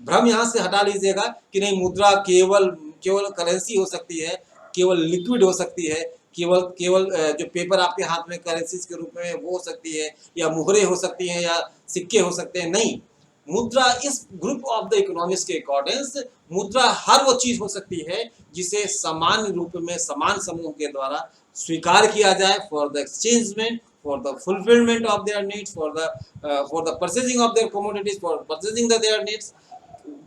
भ्रम यहाँ से हटा लीजिएगा कि नहीं मुद्रा केवल केवल करेंसी हो सकती है, केवल लिक्विड हो सकती है, केवल केवल जो पेपर आपके हाथ में करेंसीज के रूप में वो हो सकती है, या मुहरे हो सकती हैं, या सिक्के हो सकते हैं। नहीं, मुद्रा इस ग्रुप ऑफ द इकोनॉमिक्स के अकॉर्डिंग मुद्रा हर वो चीज हो सकती है जिसे समान रूप में समान समूह के द्वारा स्वीकार किया जाए for the exchangement, for the fulfillment of their needs, for the purchasing of their commodities, for purchasing their needs,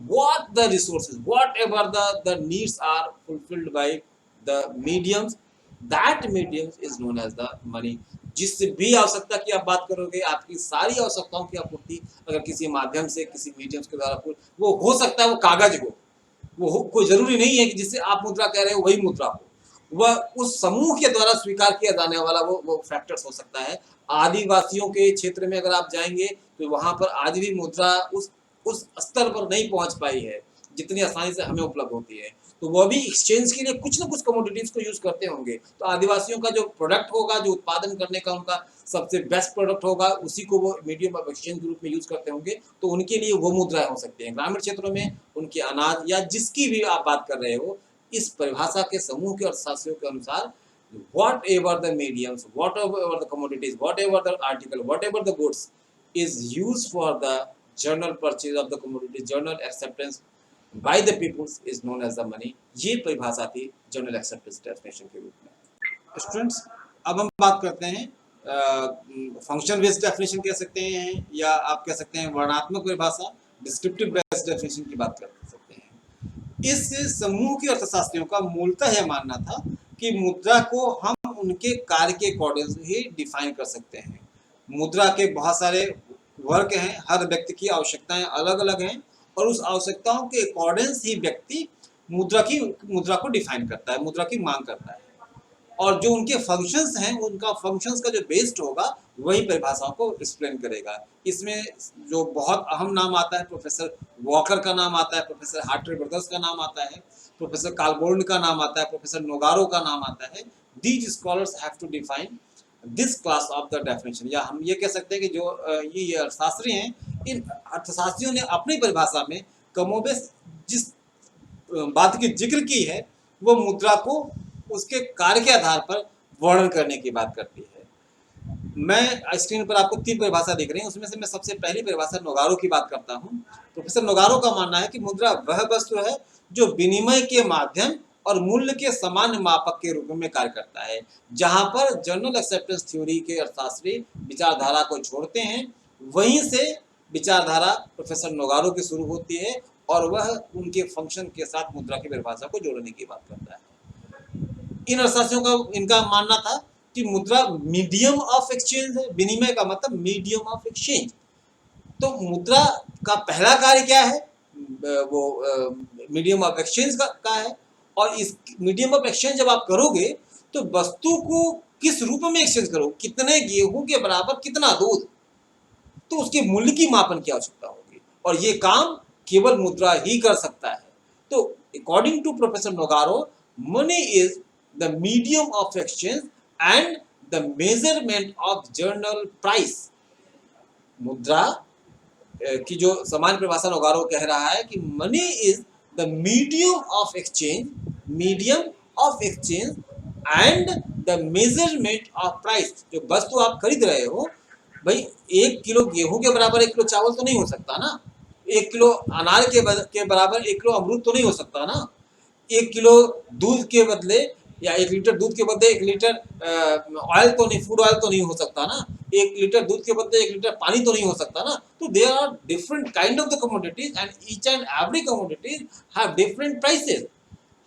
what the resources, whatever the needs are fulfilled by the mediums, that mediums is known as the money. जिस भी आवश्यकता की आप बात करोगे, आपकी सारी आवश्यकताओं की आपूर्ति अगर किसी माध्यम से, किसी मीडियम्स के द्वारा वो हो सकता है, वो कागज हो, वो हो, कोई जरूरी नहीं है कि जिससे आप मुद्रा कह रहे हो वही मुद्रा हो, वह उस समूह के द्वारा स्वीकार किया जाने वाला वो फैक्टर्स हो सकता है। आदिवासियों के क्षेत्र में अगर आप जाएंगे तो वहां पर आज भी मुद्रा उस स्तर पर नहीं पहुंच पाई है जितनी आसानी से हमें उपलब्ध होती है, तो वह भी एक्सचेंज के लिए कुछ ना कुछ कमोडिटीज को यूज करते होंगे। तो आदिवासियों का जो प्रोडक्ट होगा, जो उत्पादन करने का उनका सबसे बेस्ट प्रोडक्ट होगा, उसी को वो मीडियम ऑफ एक्सचेंज के रूप में यूज करते होंगे, तो उनके लिए वो मुद्राएं हो सकती हैं। ग्रामीण क्षेत्रों में उनके अनाज या जिसकी भी आप बात कर रहे हो, इस परिभाषा के समूह के अर्थशास्त्रियों के अनुसार whatever the mediums, whatever the commodities, whatever the article, whatever the goods is used for the general purchase of the commodity, general acceptance by the peoples is known as the money। ये परिभाषा थी general acceptance definition के रूप में। Students, अब हम बात करते हैं फंक्शन बेस्ड डेफिनेशन कह सकते हैं, या आप कह सकते हैं वर्णात्मक परिभाषा, डिस्क्रिप्टिव बेस्ड डेफिनेशन की बात कर सकते हैं। इस समूह के अर्थशास्त्रियों का मूलतः यह मानना था कि मुद्रा को हम उनके कार्य के अकॉर्डिंग ही डिफाइन कर सकते हैं। मुद्रा के बहुत सारे वर्ग हैं, हर व्यक्ति की आवश्यकताएं अलग अलग हैं, और उस आवश्यकताओं के अकॉर्डिंग ही व्यक्ति मुद्रा को डिफाइन करता है, मुद्रा की मांग करता है, और जो उनके फंक्शंस हैं, उनका फंक्शंस का जो बेस्ड होगा वही परिभाषाओं को एक्सप्लेन करेगा। इसमें जो बहुत अहम नाम आता है, प्रोफेसर वॉकर का नाम आता है, प्रोफेसर हार्ट्रे ब्रदर्स का नाम आता है, प्रोफेसर कालबोर्न का नाम आता है, प्रोफेसर नोगारो का नाम आता है। These scholars have to define this class of the definition, या हम ये कह सकते हैं कि जो ये अर्थशास्त्री हैं, इन अर्थशास्त्रियों ने अपनी परिभाषा में कमोबेश जिस बात की जिक्र की है, वो मुद्रा को उसके कार्य के आधार पर वर्णन करने की बात करती है। मैं स्क्रीन पर आपको 3 परिभाषा दिख रही है, उसमें से मैं सबसे पहली परिभाषा नोगारो की बात करता हूँ। प्रोफेसर नोगारो का मानना है कि मुद्रा वह वस्तु है जो विनिमय के माध्यम और मूल्य के समान मापक के रूप में कार्य करता है। जहां पर जनरल एक्सेप्टेंस थ्योरी के अर्थशास्त्री विचारधारा को छोड़ते हैं, वहीं से विचारधारा प्रोफेसर नोगारो की शुरू होती है, और वह उनके फंक्शन के साथ मुद्रा की परिभाषा को जोड़ने की बात करता है। इन अर्थशास्त्रियों का इनका मानना था कि मुद्रा मीडियम ऑफ एक्सचेंज है। विनिमय का मतलब मीडियम ऑफ एक्सचेंज। तो मुद्रा का पहला कार्य क्या है? वो मीडियम ऑफ एक्सचेंज का है, और इस मीडियम ऑफ एक्सचेंज जब आप करोगे तो वस्तु को किस रूप में एक्सचेंज करो, कितने गेहूं के बराबर कितना दूध, तो उसके मूल्य की मापन की आवश्यकता होगी, और ये काम केवल मुद्रा ही कर सकता है। तो according to professor Nogaro, money is the medium of exchange and the measurement of journal price। मुद्रा की जो सामान्य परिभाषा नोगारो कह रहा है कि money is the medium of exchange and the measurement of price. जो वस्तु आप खरीद रहे हो, भाई 1 किलो गेहूं के बराबर 1 किलो चावल तो नहीं हो सकता ना, 1 किलो अनार के बराबर 1 किलो अमरूद तो नहीं हो सकता ना, 1 किलो दूध के बदले या 1 लीटर दूध के बदले 1 लीटर ऑयल तो नहीं, फूड ऑयल तो नहीं हो सकता ना, 1 लीटर दूध के बदले 1 लीटर पानी तो नहीं हो सकता ना। तो there are different kind of the commodities and each and every commodities have different prices.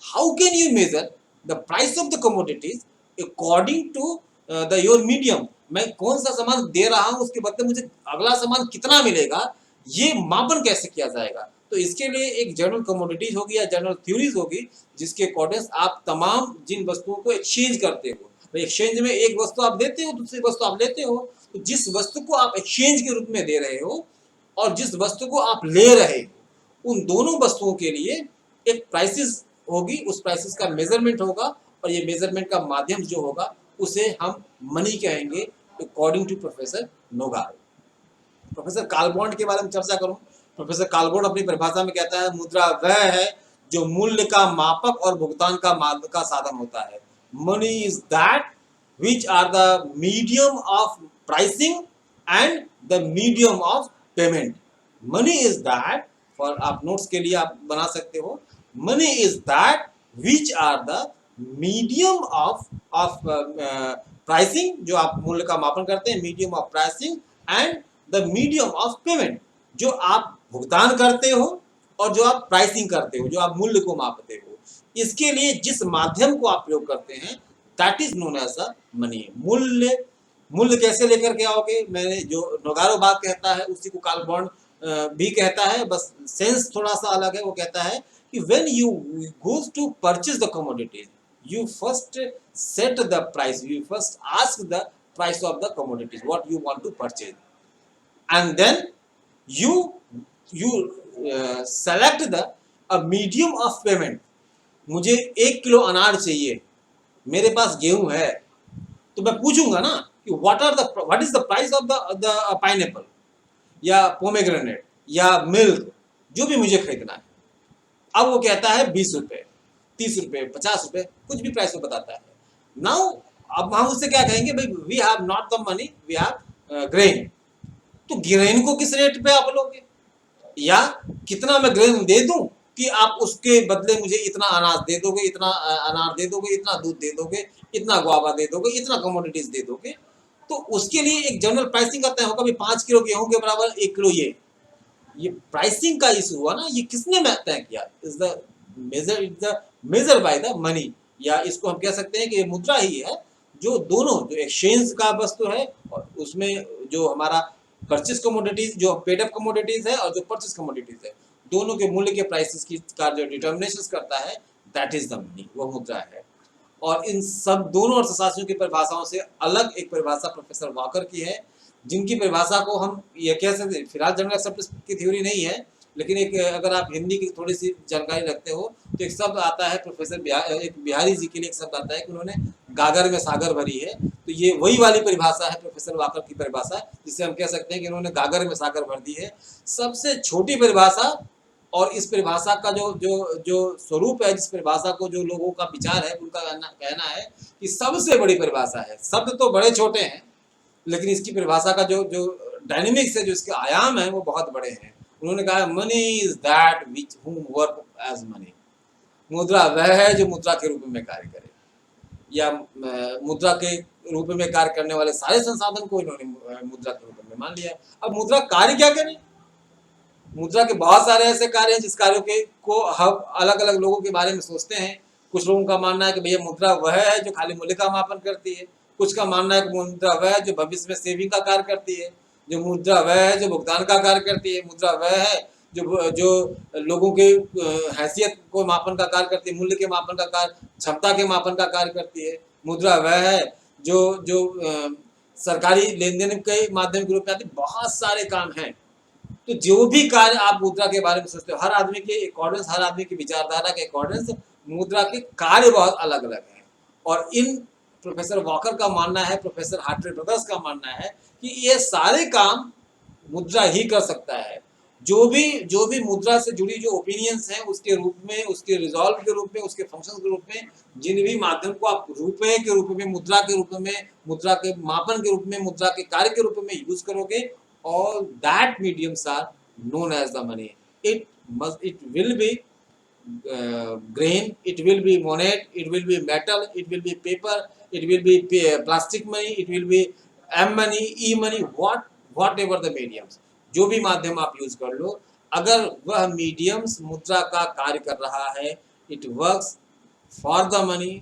How can you measure the price of the commodities according to the your medium? मैं कौन सा सामान दे रहा हूं, उसके बदले मुझे अगला सामान कितना मिलेगा, ये मापन कैसे किया जाएगा? तो इसके लिए एक जनरल कमोडिटीज होगी या जनरल थ्योरीज होगी, जिसके अकॉर्डिंग आप तमाम जिन वस्तुओं को एक्सचेंज करते हो, एक्सचेंज में एक वस्तु आप देते हो, दूसरी वस्तु आप लेते हो, तो जिस वस्तु को आप एक्सचेंज के रूप में दे रहे हो और जिस वस्तु को आप ले रहे हो, उन दोनों वस्तुओं के लिए एक प्राइसेस होगी, उस प्राइसेस का मेजरमेंट होगा, और ये मेजरमेंट का माध्यम जो होगा उसे हम मनी कहेंगे, अकॉर्डिंग टू प्रोफेसर नोगारो। प्रोफेसर कालबॉन्ड के बारे में चर्चा करूं प्रोफेसर कालबोर्ड अपनी परिभाषा में कहता है मुद्रा वह है जो मूल्य का मापक और भुगतान का मार्ग का साधन होता है। Money is that which are the medium of pricing and the medium of payment. Money is that, for आप नोट्स के लिए आप बना सकते हो, money is that which are the medium of pricing, जो आप मूल्य का मापन करते हैं, medium of pricing and the medium of payment, जो आप भुगतान करते हो और जो आप प्राइसिंग करते हो, जो आप मूल्य को मापते हो। इसके लिए जिस माध्यम को आप प्रयोग करते हैं that is known as a money. मूल्य मूल्य कैसे लेकर के आओगे, मैंने जो नोगारो बात कहता है उसी को कालबॉन्ड भी कहता है, बस सेंस थोड़ा सा अलग है। वो कहता है कि when you goes to purchase the commodities, you first set the price, you first ask the price of the commodities what you want to purchase, and then you select the a medium of payment। मुझे 1 kilo अनार चाहिए, मेरे पास गेहूं है, तो मैं पूछूंगा ना कि what is the price of the pineapple या पोमेग्रेनेट या मिल्क, जो भी मुझे खरीदना है। अब वो कहता है 20 रुपए, 30 रुपए, 50 रुपए, कुछ भी प्राइस वो बताता है। नाउ अब हम उससे क्या कहेंगे, भाई we have not the money, we have grain. तो ग्रेन को किस रेट पे आप लोगे, या कितना मैं ग्रेन दे दूं कि आप उसके बदले मुझे इतना अनाज दे दोगे, इतना अनार दे दोगे, इतना दूध दे दोगे, इतना गुआवा दे दोगे, इतना कमोडिटीज दे दोगे। तो उसके लिए एक जनरल प्राइसिंग का तय होगा, भाई 5 किलो गेहूं के बराबर 1 किलो ये प्राइसिंग का इशू हुआ ना, ये किसने तय किया, is the measure by the money, या इसको हम कह सकते हैं कि ये मुद्रा ही है जो दोनों, जो एक्सचेंज का वस्तु है और उसमें जो हमारा परचेज कमोडिटीज, जो पेड अप कमोडिटीज है और जो परचेज कमोडिटीज है, दोनों के मूल्य के प्राइसेस की का जो डिटर्मिनेशन करता है दैट इज द मनी, वो मुद्रा है। और इन सब दोनों अर्थशास्त्रियों की परिभाषाओं से अलग एक परिभाषा प्रोफेसर वॉकर की है, जिनकी परिभाषा को हम ये कह सकते हैं, फिलहाल जनरल एक्सेप्टेंस की थ्योरी नहीं है, लेकिन एक अगर आप हिंदी की थोड़ी सी जानकारी रखते हो तो एक शब्द आता है एक बिहारी जी के लिए एक शब्द आता है कि उन्होंने गागर में सागर भरी है। तो ये वही वाली परिभाषा है प्रोफेसर वाकर की परिभाषा, जिससे हम कह सकते हैं कि उन्होंने गागर में सागर भर दी है। सबसे छोटी परिभाषा, और इस परिभाषा का जो जो जो स्वरूप है, जिस परिभाषा को जो लोगों का विचार है, उनका कहना है कि सबसे बड़ी परिभाषा है। शब्द तो बड़े छोटे हैं, लेकिन इसकी परिभाषा का जो जो डायनेमिक्स है, जो इसके आयाम है, वो बहुत बड़े हैं। उन्होंने कहा मनी इज दैट विच हुम वर्क एज मनी। मुद्रा वह है जो मुद्रा के रूप में कार्य करे, या मुद्रा के रूप में कार्य करने वाले सारे संसाधन को इन्होंने मुद्रा के रूप में मान लिया। अब मुद्रा कार्य क्या करे, मुद्रा के बहुत सारे ऐसे कार्य हैं जिस कार्यों के को हम अलग अलग लोगों के बारे में सोचते हैं। कुछ लोगों का मानना है कि भैया मुद्रा वह है जो खाली मूल्य का मापन करती है, कुछ का मानना है कि मुद्रा वह है जो भविष्य में सेविंग का कार्य करती है, जो मुद्रा वह है जो भुगतान का कार्य करती है, मुद्रा वह है जो लोगों के हैसियत को मापन का कार्य करती है, मूल्य के मापन का कार्य, क्षमता के मापन का कार्य करती है। मुद्रा वह है जो जो सरकारी लेन देन के माध्यम के रूप में आती है। बहुत सारे काम हैं। तो जो भी कार्य आप मुद्रा के बारे में सोचते हो, हर आदमी के अकॉर्डिंग, हर आदमी की विचारधारा के अकॉर्डिंग मुद्रा के कार्य बहुत अलग अलग हैं। और इन प्रोफेसर वॉकर का मानना है, प्रोफेसर हार्ट्रे ब्रदर्स का मानना है कि ये सारे काम मुद्रा ही कर सकता है। जो भी मुद्रा से जुड़ी जो ओपिनियंस हैं, उसके रूप में, उसके रिजॉल्व के रूप में, उसके फंक्शन के रूप में, जिन भी माध्यम को आप रुपये के रूप में, मुद्रा के रूप में, मुद्रा के मापन के रूप में, मुद्रा के कार्य के रूप में यूज करोगे, all that mediums are known as the money. It will be grain, it will be money, it will be metal, it will be paper, it will be plastic money, it will be M money, E money, whatever the mediums, जो भी माध्यम आप use कर लो, अगर वह mediums मुद्रा का कार्य कर रहा है, it works for the money,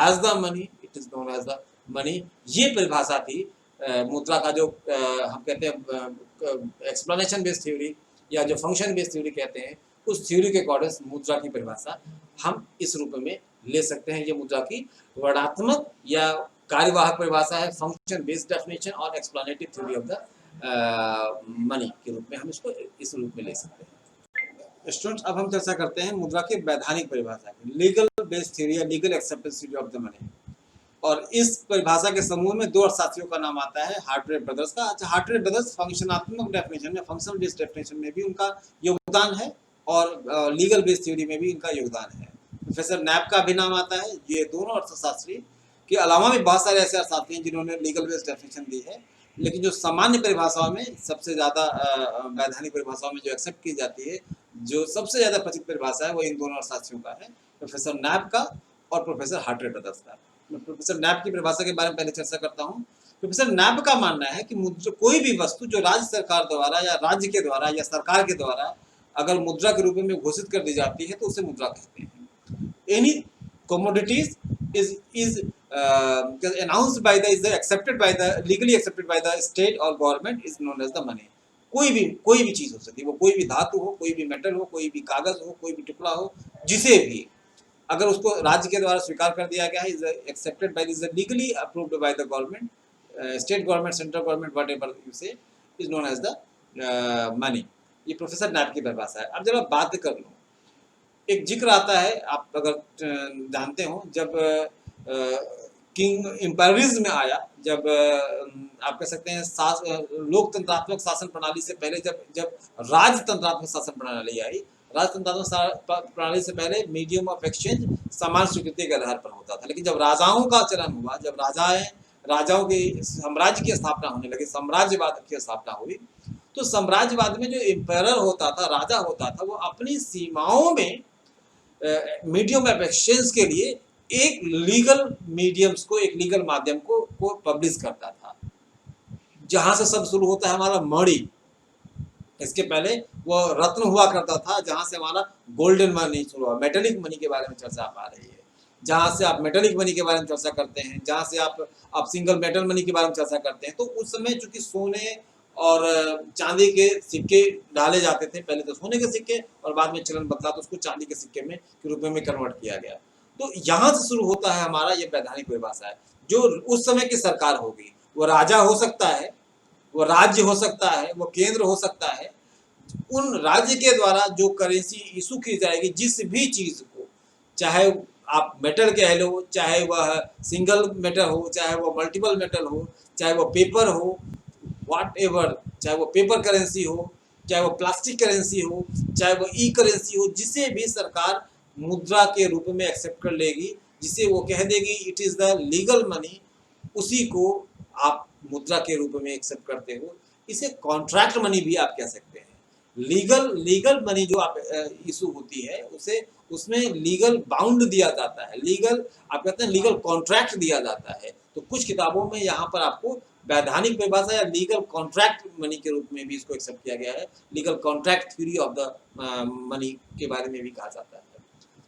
as the money, it is known as the money। ये परिभाषा थी मुद्रा का, जो हम कहते हैं एक्सप्लेनेशन बेस्ड थ्योरी या जो फंक्शन बेस्ड थ्योरी कहते हैं, उस थ्योरी के अकॉर्डिंग मुद्रा की परिभाषा हम इस रूप में ले सकते हैं। ये मुद्रा की वर्णात्मक या कार्यवाहक परिभाषा है, फंक्शन बेस्ड डेफिनेशन और एक्सप्लेनेटिव थ्योरी ऑफ द मनी के रूप में हम इसको इस रूप में ले सकते हैं। स्टूडेंट्स, अब हम चर्चा करते हैं मुद्रा की वैधानिक परिभाषा की, लीगल बेस्ड थ्योरी या legal acceptance theory of the money. और इस परिभाषा के समूह में दो अर्थशास्त्रियों का नाम आता है, हार्ट्रे ब्रदर्स का। अच्छा, हार्ट्रे ब्रदर्स फंक्शनात्मक डेफिनेशन में, फंक्शनल बेस्ड डेफिनेशन में भी उनका योगदान है और लीगल बेस्ड थ्योरी में भी इनका योगदान है। प्रोफेसर नैप का भी नाम आता है। ये दोनों अर्थशास्त्री के अलावा भी बहुत सारे ऐसे अर्थशास्त्री हैं जिन्होंने लीगल बेस्ड डेफिनेशन दी है, लेकिन जो सामान्य परिभाषाओं में सबसे ज़्यादा वैधानिक परिभाषाओं में जो एक्सेप्ट की जाती है, जो सबसे ज़्यादा प्रचलित परिभाषा है, वो इन दोनों अर्थशास्त्रियों का है, प्रोफेसर नैप का और प्रोफेसर हार्ट्रे ब्रदर्स का। मैं प्रोफेसर नैप की परिभाषा के बारे में पहले चर्चा करता हूँ। प्रोफेसर नैप का मानना है कि कोई भी वस्तु जो राज्य सरकार द्वारा या राज्य के द्वारा या सरकार के द्वारा अगर मुद्रा के रूप में घोषित कर दी जाती है तो उसे मुद्रा कहते हैं। Any commodities is announced by the is accepted by the legally accepted by the state or government is known as the money। कोई भी चीज हो सकती है, वो कोई भी धातु हो, कोई भी मेटल हो, कोई भी कागज हो, कोई भी टुकड़ा हो, जिसे भी अगर उसको राज्य के द्वारा स्वीकार कर दिया गया है, is accepted by, is legally approved by the government, state government, central government, whatever you say, is known as the money. ये प्रोफेसर नैप की परिभाषा है। अब जरा बात कर लो, एक जिक्र आता है, आप अगर जानते हो, जब किंग इम्पेरियलिज्म में आया, जब आप कह सकते हैं लोकतंत्रात्मक शासन प्रणाली से पहले, जब राजतंत्रात्मक शासन प्रणाली आई, राजतंत्रात्मक प्रणाली से पहले मीडियम ऑफ एक्सचेंज समान स्वीकृति के आधार पर होता था। लेकिन जब राजाओं का चलन हुआ, जब राजाओं के साम्राज्य की स्थापना होने लगी, साम्राज्यवाद की स्थापना हुई, तो साम्राज्यवाद में जो एम्पायर होता था, राजा होता था, वो अपनी सीमाओं में मीडियम ऑफ एक्सचेंज के लिए एक लीगल मीडियम्स को, एक लीगल माध्यम को पब्लिश करता था। जहां से सब शुरू होता है हमारा मणि। इसके पहले वो रत्न हुआ करता था, जहां से हमारा गोल्डन मनी शुरू हुआ। मेटेलिक मनी के बारे में चर्चा आ रही है, जहां से आप मेटेलिक मनी के बारे में चर्चा करते हैं, जहां से आप सिंगल मेटल मनी के बारे में चर्चा करते हैं। तो उस समय चूंकि सोने और चांदी के सिक्के डाले जाते थे, पहले तो सोने के सिक्के और बाद में चलन बदला तो उसको चांदी के सिक्के में के रूप में कन्वर्ट किया गया। तो यहाँ से शुरू होता है हमारा ये वैधानिक परिभाषा है। जो उस समय की सरकार होगी, वो राजा हो सकता है, वो राज्य हो सकता है, वो केंद्र हो सकता है। उन राज्य के द्वारा जो करेंसी इशू की जाएगी, जिस भी चीज को, चाहे आप मेटल कह लो, चाहे वह सिंगल मेटल हो, चाहे वो मल्टीपल मेटल हो, चाहे वो पेपर हो, व्हाटएवर, चाहे वो पेपर करेंसी हो, चाहे वो प्लास्टिक करेंसी हो, चाहे वो ई करेंसी हो, जिसे भी सरकार मुद्रा के रूप में एक्सेप्ट कर लेगी, जिसे वो कह देगी it is the legal money, उसी को आप मुद्रा के रूप में एक्सेप्ट करते हो। इसे कॉन्ट्रैक्ट मनी भी आप कह सकते हैं। लीगल मनी जो आप इशू होती है, उसे उसमें लीगल बाउंड दिया जाता है, लीगल आप कहते हैं लीगल कॉन्ट्रैक्ट दिया जाता है। तो कुछ किताबों में यहाँ पर आपको वैधानिक परिभाषा या लीगल कॉन्ट्रैक्ट मनी के रूप में भी इसको एक्सेप्ट किया गया है। Legal contract theory of the money के बारे में भी कहा जाता है।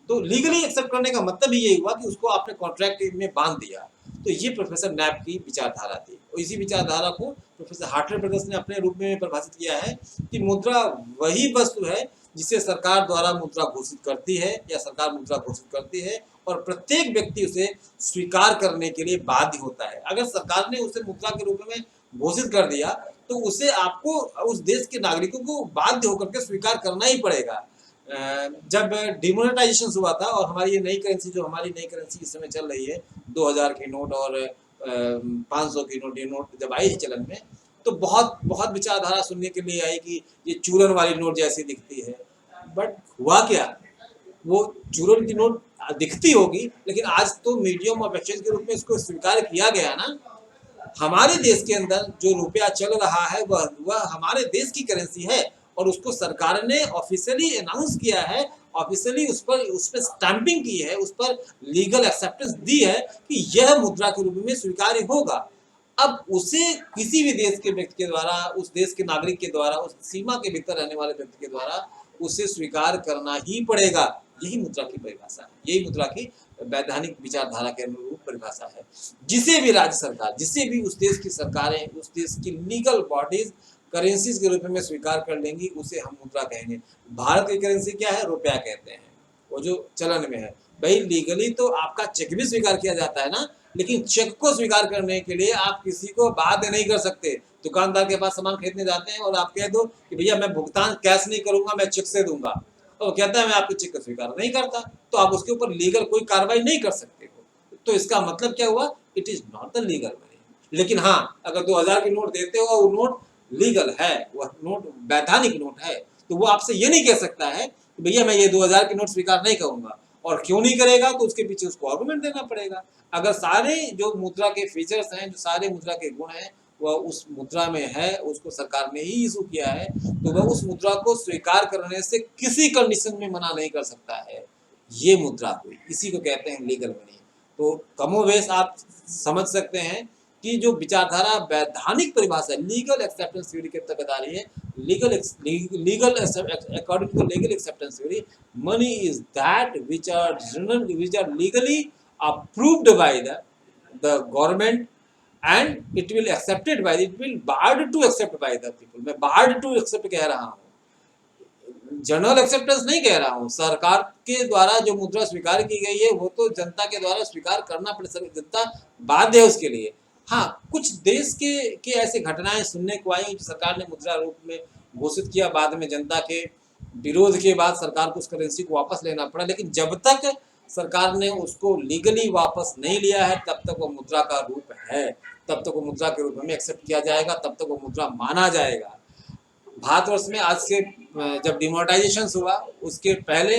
तो लीगली एक्सेप्ट करने का मतलब ही यही हुआ कि उसको आपने कॉन्ट्रैक्ट में बांध दिया। तो ये प्रोफेसर नैप की विचारधारा थी, और इसी विचारधारा को प्रोफेसर हार्ट्रे ब्रदर्स ने अपने रूप में परिभाषित किया है कि मुद्रा वही वस्तु है जिसे सरकार द्वारा मुद्रा घोषित करती है या सरकार मुद्रा घोषित करती है, और प्रत्येक व्यक्ति उसे स्वीकार करने के लिए बाध्य होता है। अगर सरकार ने उसे मुद्रा के रूप में घोषित कर दिया तो उसे आपको, उस देश के नागरिकों को बाध्य होकर के स्वीकार करना ही पड़ेगा। जब डिमोनेटाइजेशन हुआ था और हमारी ये नई करेंसी, जो हमारी नई करेंसी इस समय चल रही है, 2000 की नोट और 500 की नोट, ये नोट जब आई चलन में, तो बहुत विचारधारा सुनने के लिए आई कि ये चूरन वाली नोट जैसी दिखती है। बट हुआ क्या, वो चूरन की नोट दिखती होगी, लेकिन आज तो मीडियम ऑफ एक्सचेंज के रूप में इसको स्वीकार किया गया ना। हमारे देश के अंदर जो रुपया चल रहा है वह हमारे देश की करेंसी है, और उसको सरकार ने ऑफिशियली अनाउंस किया है, ऑफिशियली उस पर स्टैंपिंग की है, उस पर लीगल एक्सेप्टेंस दी है कि यह मुद्रा के रूप में स्वीकार्य होगा। अब उसे किसी भी देश के व्यक्ति के द्वारा, उस देश के नागरिक के द्वारा, उस सीमा के भीतर रहने वाले व्यक्ति के द्वारा उसे स्वीकार करना ही पड़ेगा। यही मुद्रा की परिभाषा है, यही मुद्रा की वैधानिक विचारधारा के अनुरूप परिभाषा है। जिसे भी राज्य सरकार, जिसे भी उस देश की सरकारें, उस देश की लीगल बॉडीज करेंसीज के रूप में स्वीकार कर लेंगी, उसे हम मुद्रा कहेंगे। भारत की करेंसी क्या है, रुपया कहते हैं, वो जो चलन में है। भाई लीगली तो आपका चेक भी स्वीकार किया जाता है ना, लेकिन चेक को स्वीकार करने के लिए आप किसी को बाध्य नहीं कर सकते। दुकानदार के पास सामान खरीदने जाते हैं और आप कह दो कि भैया मैं भुगतान कैश नहीं करूंगा, मैं चेक से दूंगा, और कहता है मैं आपके चेक को स्वीकार नहीं करता, तो आप उसके ऊपर लीगल कोई कार्रवाई नहीं कर सकते हो। तो इसका मतलब क्या हुआ, it is not the legal money. लेकिन हाँ, अगर 2000 के नोट देते हो वो नोट लीगल है, वह नोट वैधानिक नोट है, तो वो आपसे ये नहीं कह सकता है कि भैया मैं ये 2000 के नोट स्वीकार नहीं करूंगा। और क्यों नहीं करेगा, तो उसके पीछे उसको आर्गुमेंट देना पड़ेगा। अगर सारे जो मुद्रा के फीचर्स हैं, जो सारे मुद्रा के गुण हैं, वह उस मुद्रा में है, उसको सरकार ने ही इशू किया है, तो वह उस मुद्रा को स्वीकार करने से किसी कंडीशन में मना नहीं कर सकता है। ये मुद्रा हुई, इसी को कहते हैं लीगल मनी। तो कमोवेश आप समझ सकते हैं कि जो विचारधारा वैधानिक परिभाषा लीगल एक्सेप्टेंस थ्योरी के तहत आ रही है, legal according to legal acceptance theory, money is that which are legally approved by the government, and it will accepted by, it will barred to accept by the people। मैं barred to accept कह रहा हूँ, general acceptance नहीं कह रहा हूँ। सरकार के द्वारा जो मुद्रा स्वीकार की गई है वो तो जनता के द्वारा स्वीकार करना पड़े, जनता बाध्य है उसके लिए। हाँ, कुछ देश के ऐसे घटनाएं सुनने को आई जो सरकार ने मुद्रा रूप में घोषित किया, बाद में जनता के विरोध के बाद सरकार को उस करेंसी को वापस लेना पड़ा। लेकिन जब तक सरकार ने उसको लीगली वापस नहीं लिया है तब तक वो मुद्रा का रूप है, तब तक वो मुद्रा के रूप में एक्सेप्ट किया जाएगा, तब तक वो मुद्रा माना जाएगा। भारतवर्ष में आज से जब डिमोनेटाइजेशन हुआ उसके पहले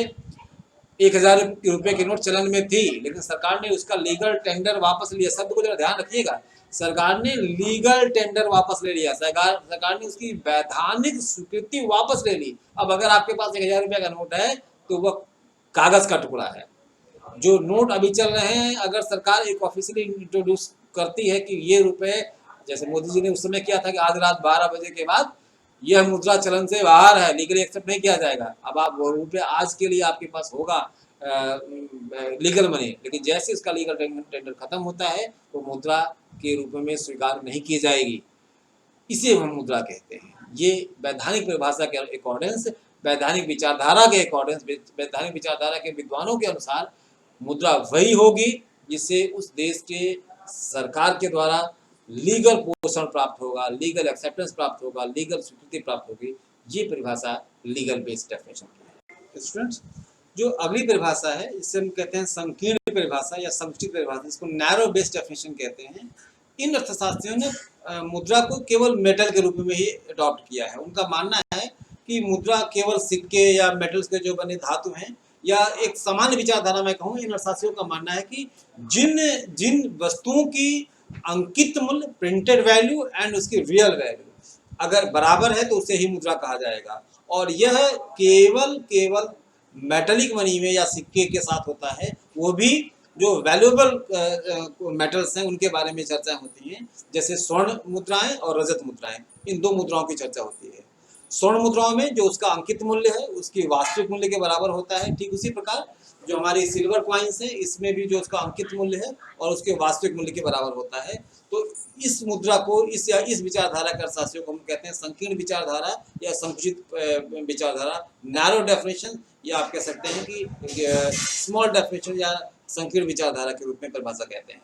1000 रुपये की नोट चलन में थी, लेकिन सरकार ने उसका लीगल टेंडर वापस लिया। शब्द को जरा ध्यान रखिएगा, सरकार ने लीगल टेंडर वापस ले लिया, सरकार ने उसकी वैधानिक स्वीकृति वापस ले ली। अब अगर आपके पास 1000 रुपये का नोट है तो वह कागज का टुकड़ा है। जो नोट अभी चल रहे हैं, अगर सरकार एक ऑफिशियली इंट्रोड्यूस करती है कि ये रुपए, जैसे मोदी जी ने उस समय किया था कि आज रात 12 बजे के बाद यह मुद्रा चलन से बाहर है, लीगली एक्सेप्ट नहीं किया जाएगा। अब आप वो रुपये आज के लिए आपके पास होगा लीगल मनी, लेकिन जैसे इसका लीगल टेंडर खत्म होता है तो मुद्रा के रूप में स्वीकार नहीं की जाएगी। इसे हम मुद्रा कहते हैं। ये वैधानिक परिभाषा के अकॉर्डेंस, वैधानिक विचारधारा के अकॉर्डेंस, वैधानिक विचारधारा के विद्वानों के अनुसार मुद्रा वही होगी जिससे उस देश के सरकार के द्वारा लीगल पोषण प्राप्त होगा, लीगल एक्सेप्टेंस प्राप्त होगा, लीगल स्वीकृति प्राप्त होगी। ये परिभाषा लीगल बेस्ड डेफिनेशन की है। स्टूडेंट्स, जो अगली परिभाषा है इससे हम कहते हैं संकीर्ण परिभाषा या संकुचित परिभाषा, इसको नैरो बेस्ड डेफिनेशन कहते हैं। इन अर्थशास्त्रियों ने मुद्रा को केवल मेटल के रूप में ही अडॉप्ट किया है। उनका मानना है कि मुद्रा केवल सिक्के या मेटल्स के जो बने धातु हैं, या एक सामान्य विचारधारा में कहूँ, इन अर्थशास्त्रियों का मानना है कि जिन वस्तुओं की अंकित मूल्य, प्रिंटेड वैल्यू एंड उसकी रियल वैल्यू अगर बराबर है तो उसे ही मुद्रा कहा जाएगा। और यह केवल मेटलिक मनी में या सिक्के के साथ होता है, वो भी जो वैल्यूएबल मेटल्स हैं उनके बारे में चर्चा होती है, जैसे स्वर्ण मुद्राएं और रजत मुद्राएं, इन दो मुद्राओं की चर्चा होती है। स्वर्ण मुद्राओं में जो उसका अंकित मूल्य है उसकी वास्तविक मूल्य के बराबर होता है, ठीक उसी प्रकार जो हमारी सिल्वर कॉइन्स है इसमें भी जो उसका अंकित मूल्य है और उसके वास्तविक मूल्य के बराबर होता है। तो इस मुद्रा को, इस विचारधारा के अर्थशास्त्रियों को हम कहते हैं संकीर्ण विचारधारा या संकुचित विचारधारा, नैरो डेफिनेशन, या आप कह सकते हैं कि स्मॉल डेफिनेशन या संकीर्ण विचारधारा के रूप में परिभाषा कहते हैं।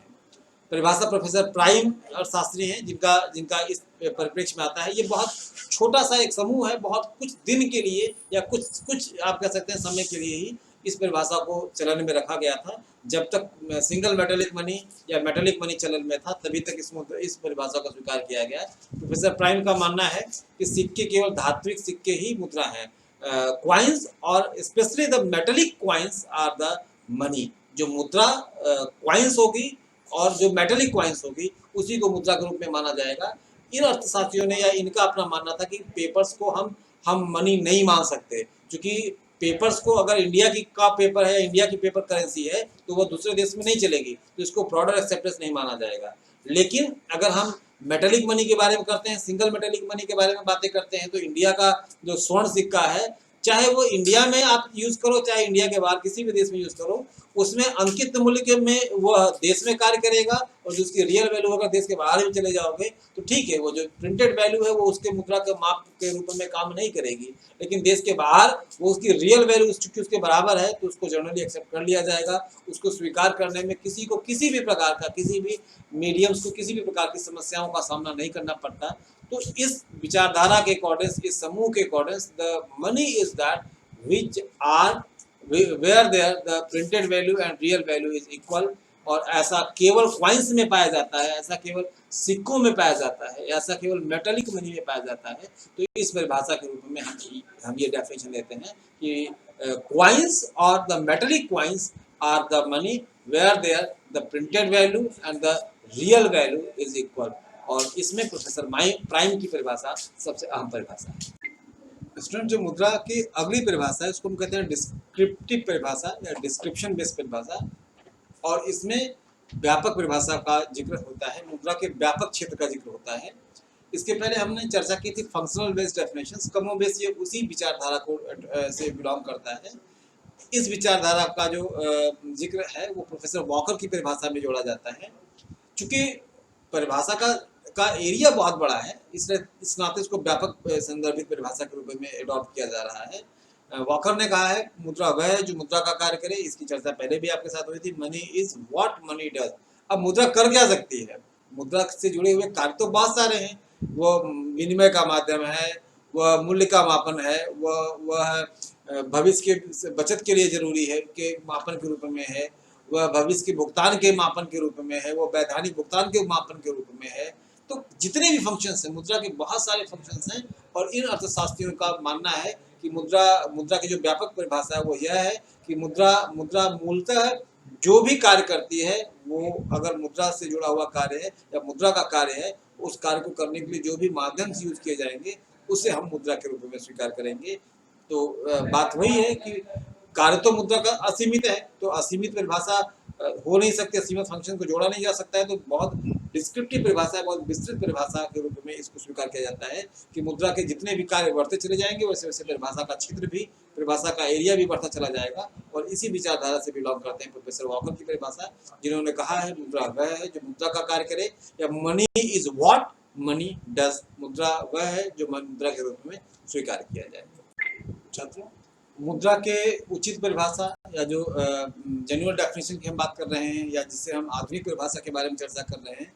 परिभाषा प्रोफेसर प्राइम अर्थशास्त्री हैं जिनका इस परिप्रेक्ष्य में आता है। ये बहुत छोटा सा एक समूह है, बहुत कुछ दिन के लिए या कुछ आप कह सकते हैं समय के लिए ही इस परिभाषा को चलन में रखा गया था। जब तक सिंगल मेटेलिक मनी या मेटेलिक मनी चलन में था तभी तक इस परिभाषा का स्वीकार किया गया। प्रोफेसर प्राइम का मानना है कि सिक्के केवल धात्विक सिक्के ही मुद्रा हैं, क्वाइंस और specially the metallic coins are the money. जो मुद्रा क्वाइंस होगी और जो मेटेलिक क्वाइंस होगी उसी को मुद्रा के रूप में माना जाएगा। इन अर्थशास्त्रियों ने या इनका अपना मानना था कि पेपर्स को हम मनी नहीं मान सकते, क्योंकि पेपर्स को अगर इंडिया की का पेपर है या इंडिया की पेपर करेंसी है तो वह दूसरे देश में नहीं चलेगी, तो इसको ब्रॉडर एक्सेप्टेंस नहीं माना जाएगा। लेकिन अगर हम मेटेलिक मनी के बारे में करते हैं, सिंगल मेटेलिक मनी के बारे में बातें करते हैं, तो इंडिया का जो स्वर्ण सिक्का है, चाहे वो इंडिया में आप यूज करो चाहे इंडिया के बाहर किसी भी देश में यूज करो, उसमें अंकित मूल्य के में वह देश में कार्य करेगा, और जो उसकी रियल वैल्यू अगर देश के बाहर भी चले जाओगे तो ठीक है, वो जो प्रिंटेड वैल्यू है वो उसके मुद्रा के माप के रूप में काम नहीं करेगी। लेकिन देश के बाहर वो उसकी रियल वैल्यू चूंकि उसके बराबर है तो उसको जनरली एक्सेप्ट कर लिया जाएगा। उसको स्वीकार करने में किसी को किसी भी प्रकार का, किसी भी मीडियम्स को किसी भी प्रकार की समस्याओं का सामना नहीं करना पड़ता। तो इस विचारधारा के अकॉर्डेंस, इस समूह के accordance, the money is that which are where there the printed value and real value is equal, और ऐसा केवल कॉइन्स में पाया जाता है, ऐसा केवल सिक्कों में पाया जाता है, ऐसा केवल मेटालिक मनी में पाया जाता है। तो इस परिभाषा के रूप में हम ये डेफिनेशन देते हैं कि कॉइन्स और the metallic coins are the money where there the printed value and the real value is equal. और इसमें प्रोफेसर प्राइम की परिभाषा सबसे अहम परिभाषा है। स्टूडेंट, जो मुद्रा की अगली परिभाषा है उसको हम कहते हैं डिस्क्रिप्टिव परिभाषा या डिस्क्रिप्शन बेस्ड परिभाषा। और इसमें व्यापक परिभाषा का जिक्र होता है, मुद्रा के व्यापक क्षेत्र का जिक्र होता है। इसके पहले हमने चर्चा की थी फंक्शनल बेस्ड डेफिनेशंस, कमोबेश ये उसी विचारधारा को से बिलोंग करता है। इस विचारधारा का जो जिक्र है वो प्रोफेसर वॉकर की परिभाषा में जोड़ा जाता है। चूंकि परिभाषा का एरिया बहुत बड़ा है, इसलिए इस नाते इसको व्यापक संदर्भित परिभाषा के रूप में एडॉप्ट किया जा रहा है। वॉकर ने कहा है मुद्रा वह है जो मुद्रा का कार्य करे। इसकी चर्चा पहले भी आपके साथ हुई थी। Money is what money does. अब मुद्रा कर क्या सकती है? मुद्रा से जुड़े हुए कार्य तो बहुत सारे हैं। वो विनिमय का माध्यम है, वह मूल्य का मापन है, वह भविष्य के बचत के लिए जरूरी है के मापन के रूप में है, वह भविष्य के भुगतान के मापन के रूप में है, वह वैधानिक भुगतान के मापन के रूप में है। तो जितने भी फंक्शंस हैं, मुद्रा के बहुत सारे फंक्शंस हैं। और इन अर्थशास्त्रियों का मानना है कि मुद्रा की जो व्यापक परिभाषा है वो यह है कि मुद्रा मूलतः जो भी कार्य करती है, वो अगर मुद्रा से जुड़ा हुआ कार्य है या मुद्रा का कार्य है, उस कार्य को करने के लिए जो भी माध्यम से यूज किए जाएंगे उसे हम मुद्रा के रूप में स्वीकार करेंगे। तो बात वही है कि कार्य तो मुद्रा का असीमित है, तो असीमित परिभाषा हो नहीं सकती, असीमित फंक्शन को जोड़ा नहीं जा सकता है। तो बहुत डिस्क्रिप्टिव परिभाषा है, बहुत विस्तृत परिभाषा के रूप में इसको स्वीकार किया जाता है कि मुद्रा के जितने भी कार्य बढ़ते चले जाएंगे वैसे वैसे परिभाषा का क्षेत्र भी, परिभाषा का एरिया भी बढ़ता चला जाएगा। और इसी विचारधारा से बिलोंग करते हैं प्रोफेसर वॉकर की परिभाषा, जिन्होंने कहा है मुद्रा वह है जो मुद्रा का कार्य करे, या money is what money does. मुद्रा वह है जो मुद्रा के रूप में स्वीकार किया जाए। छात्रों, मुद्रा के उचित परिभाषा या जो जेन्युइन डेफिनेशन की हम बात कर रहे हैं, या जिसे हम आधुनिक परिभाषा के बारे में चर्चा कर रहे हैं,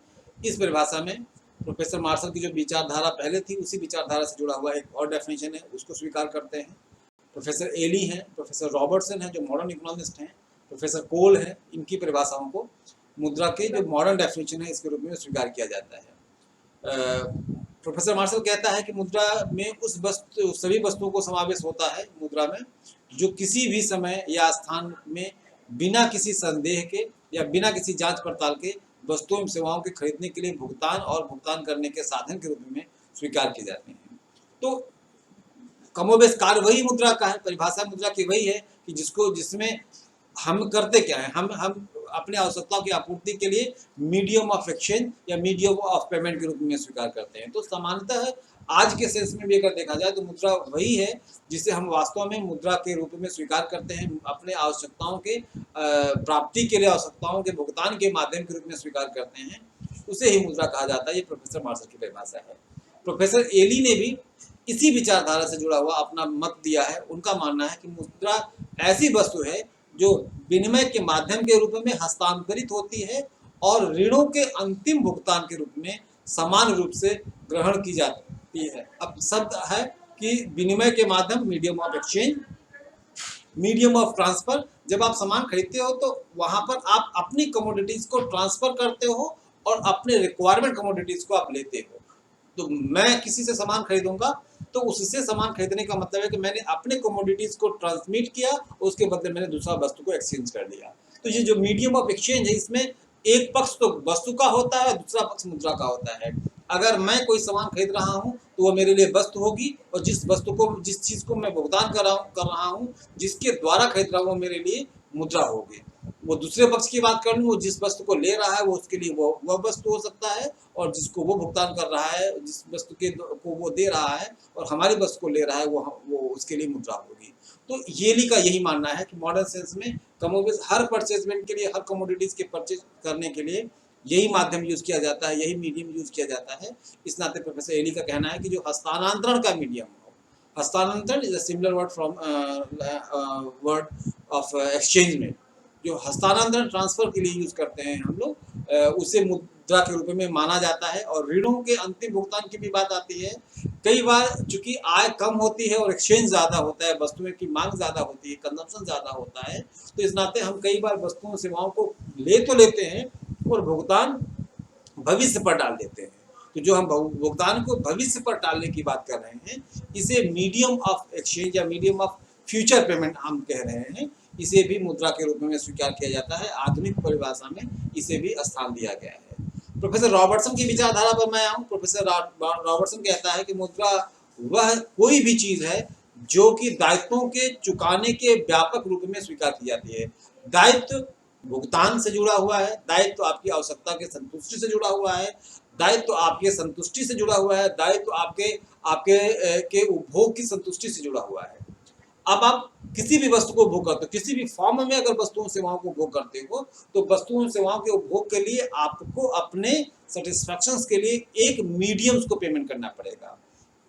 इस परिभाषा में प्रोफेसर मार्शल की जो विचारधारा पहले थी उसी विचारधारा से जुड़ा हुआ एक और डेफिनेशन है, उसको स्वीकार करते हैं। प्रोफेसर एली हैं, प्रोफेसर रॉबर्टसन हैं जो मॉडर्न इकोनॉमिस्ट हैं, प्रोफेसर कोल हैं, इनकी परिभाषाओं को मुद्रा के जो मॉडर्न डेफिनेशन है इसके रूप में स्वीकार किया जाता है। प्रोफेसर मार्शल कहता है कि मुद्रा में सभी वस्तुओं को समावेश होता है मुद्रा में जो किसी भी समय या स्थान में बिना किसी संदेह के या बिना किसी जांच पड़ताल के वस्तुओं एवं सेवाओं के खरीदने के लिए भुगतान और भुगतान करने के साधन के रूप में स्वीकार किए जाते हैं। तो कमोबेश कार्य वही मुद्रा का है, परिभाषा मुद्रा की वही है कि जिसमें हम करते क्या है, हम अपने आवश्यकताओं की आपूर्ति के लिए मीडियम ऑफ एक्सचेंज या मीडियम ऑफ पेमेंट के रूप में स्वीकार करते हैं। तो सामान्यतः आज के सेंस में भी अगर देखा जाए तो मुद्रा वही है जिसे हम वास्तव में मुद्रा के रूप में स्वीकार करते हैं, अपने आवश्यकताओं के प्राप्ति के लिए, आवश्यकताओं के भुगतान के माध्यम के रूप में स्वीकार करते हैं, उसे ही मुद्रा कहा जाता है। ये प्रोफेसर मार्शल की परिभाषा है। प्रोफेसर एली ने भी इसी विचारधारा से जुड़ा हुआ अपना मत दिया है। उनका मानना है कि मुद्रा ऐसी वस्तु है जो विनिमय के माध्यम के रूप में हस्तांतरित होती है और ऋणों के अंतिम भुगतान के रूप में समान रूप से ग्रहण की जाती है। अब शब्द है कि विनिमय के माध्यम, medium of exchange, medium of transfer. जब आप सामान खरीदते हो तो वहां पर आप अपनी कमोडिटीज को ट्रांसफर करते हो और अपने रिक्वायरमेंट कमोडिटीज को आप लेते हो। तो मैं किसी से सामान खरीदूंगा तो उससे सामान खरीदने का मतलब है कि मैंने अपने कमोडिटीज को ट्रांसमिट किया, उसके बदले मैंने दूसरा वस्तु को एक्सचेंज कर दिया। तो ये जो मीडियम ऑफ एक्सचेंज है, इसमें एक पक्ष तो वस्तु का होता है, दूसरा पक्ष मुद्रा का होता है। अगर मैं कोई सामान खरीद रहा हूँ तो वो मेरे लिए वस्तु होगी, और जिस चीज को मैं भुगतान कर रहा हूँ, जिसके द्वारा खरीद रहा हूँ, वो मेरे लिए मुद्रा होगी। वो दूसरे पक्ष की बात कर लूँ, वो जिस वस्तु को ले रहा है वो उसके लिए वह वस्तु हो सकता है, और जिसको वो भुगतान कर रहा है, जिस वस्तु को वो दे रहा है और हमारी वस्तु को ले रहा है, वो उसके लिए मुद्रा होगी। तो येली का यही मानना है कि मॉडर्न सेंस में कमोबेश हर परचेजमेंट के लिए, हर कमोडिटीज के परचेज करने के लिए यही माध्यम यूज किया जाता है, यही मीडियम यूज किया जाता है। इस नाते प्रोफेसर एली का कहना है कि जो हस्तांतरण का मीडियम हो, हस्तांतरण is a similar word from word of exchange में, जो हस्तांतरण ट्रांसफर के लिए यूज करते हैं हम लोग, उसे मुद्रा के रूप में माना जाता है। और ऋणों के अंतिम भुगतान की भी बात आती है कई बार चूंकि आय कम होती है और एक्सचेंज ज़्यादा होता है, वस्तुओं की मांग ज़्यादा होती है, कंजम्पशन ज़्यादा होता है, तो इस नाते हम कई बार वस्तुओं सेवाओं को ले तो लेते हैं और भुगतान भविष्य पर डाल देते हैं। तो जो हम भुगतान को भविष्य पर डालने की बात कर रहे हैं, इसे मीडियम ऑफ एक्सचेंज या मीडियम ऑफ फ्यूचर पेमेंट हम कह रहे हैं। इसे भी मुद्रा के रूप में स्वीकार किया जाता है। आधुनिक परिभाषा में इसे भी स्थान दिया गया है। प्रोफेसर रॉबर्टसन की विचारधारा पर मैं आऊँ। प्रोफेसर रॉबर्टसन कहता है कि मुद्रा वह कोई भी चीज़ है जो कि दायित्वों के चुकाने के व्यापक रूप में स्वीकार की जाती है। दायित्व भुगतान से जुड़ा हुआ है, दायित्व आपकी आवश्यकता के संतुष्टि से जुड़ा हुआ है, दायित्व आपके संतुष्टि से जुड़ा हुआ है, दायित्व आपके आपके के उपभोग की संतुष्टि से जुड़ा हुआ है। अब आप किसी भी वस्तु को उपभोग करते हो, किसी भी फॉर्म में अगर वस्तुओं सेवाओं को उपभोग करते हो, तो वस्तुओं सेवाओं के उपभोग के लिए आपको अपने सेटिस्फैक्शंस के लिए एक मीडियम्स को पेमेंट करना पड़ेगा।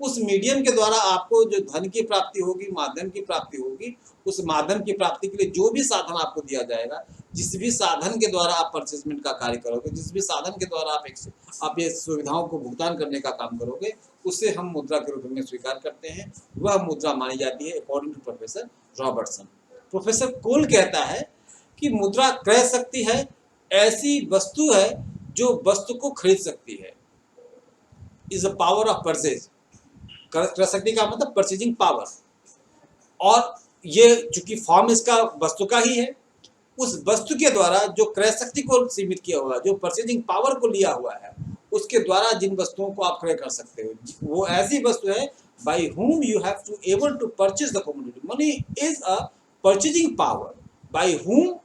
उस मीडियम के द्वारा आपको जो धन की प्राप्ति होगी, माध्यम की प्राप्ति होगी, उस माध्यम की प्राप्ति के लिए जो भी साधन आपको दिया जाएगा, जिस भी साधन के द्वारा आप परचेजमेंट का कार्य करोगे, जिस भी साधन के द्वारा आप ये सुविधाओं को भुगतान करने का काम करोगे, उसे हम मुद्रा के रूप में स्वीकार करते हैं। वह मुद्रा मानी जाती है according to professor Robertson. Professor Cole कहता है कि मुद्रा क्रय शक्ति है, ऐसी वस्तु है जो वस्तु को खरीद सकती है। Is a power of purchase. क्रय शक्ति का मतलब परचेजिंग पावर, और ये चूंकि फॉर्म इसका वस्तु का ही है, उस वस्तु के द्वारा जो क्रय शक्ति को सीमित किया हुआ है, जो परचेजिंग पावर को लिया हुआ है, उसके द्वारा जिन वस्तुओं को आप क्रय कर सकते हो, वो ऐसी वस्तु है by whom you have to able to purchase the commodity. Money is a purchasing power by whom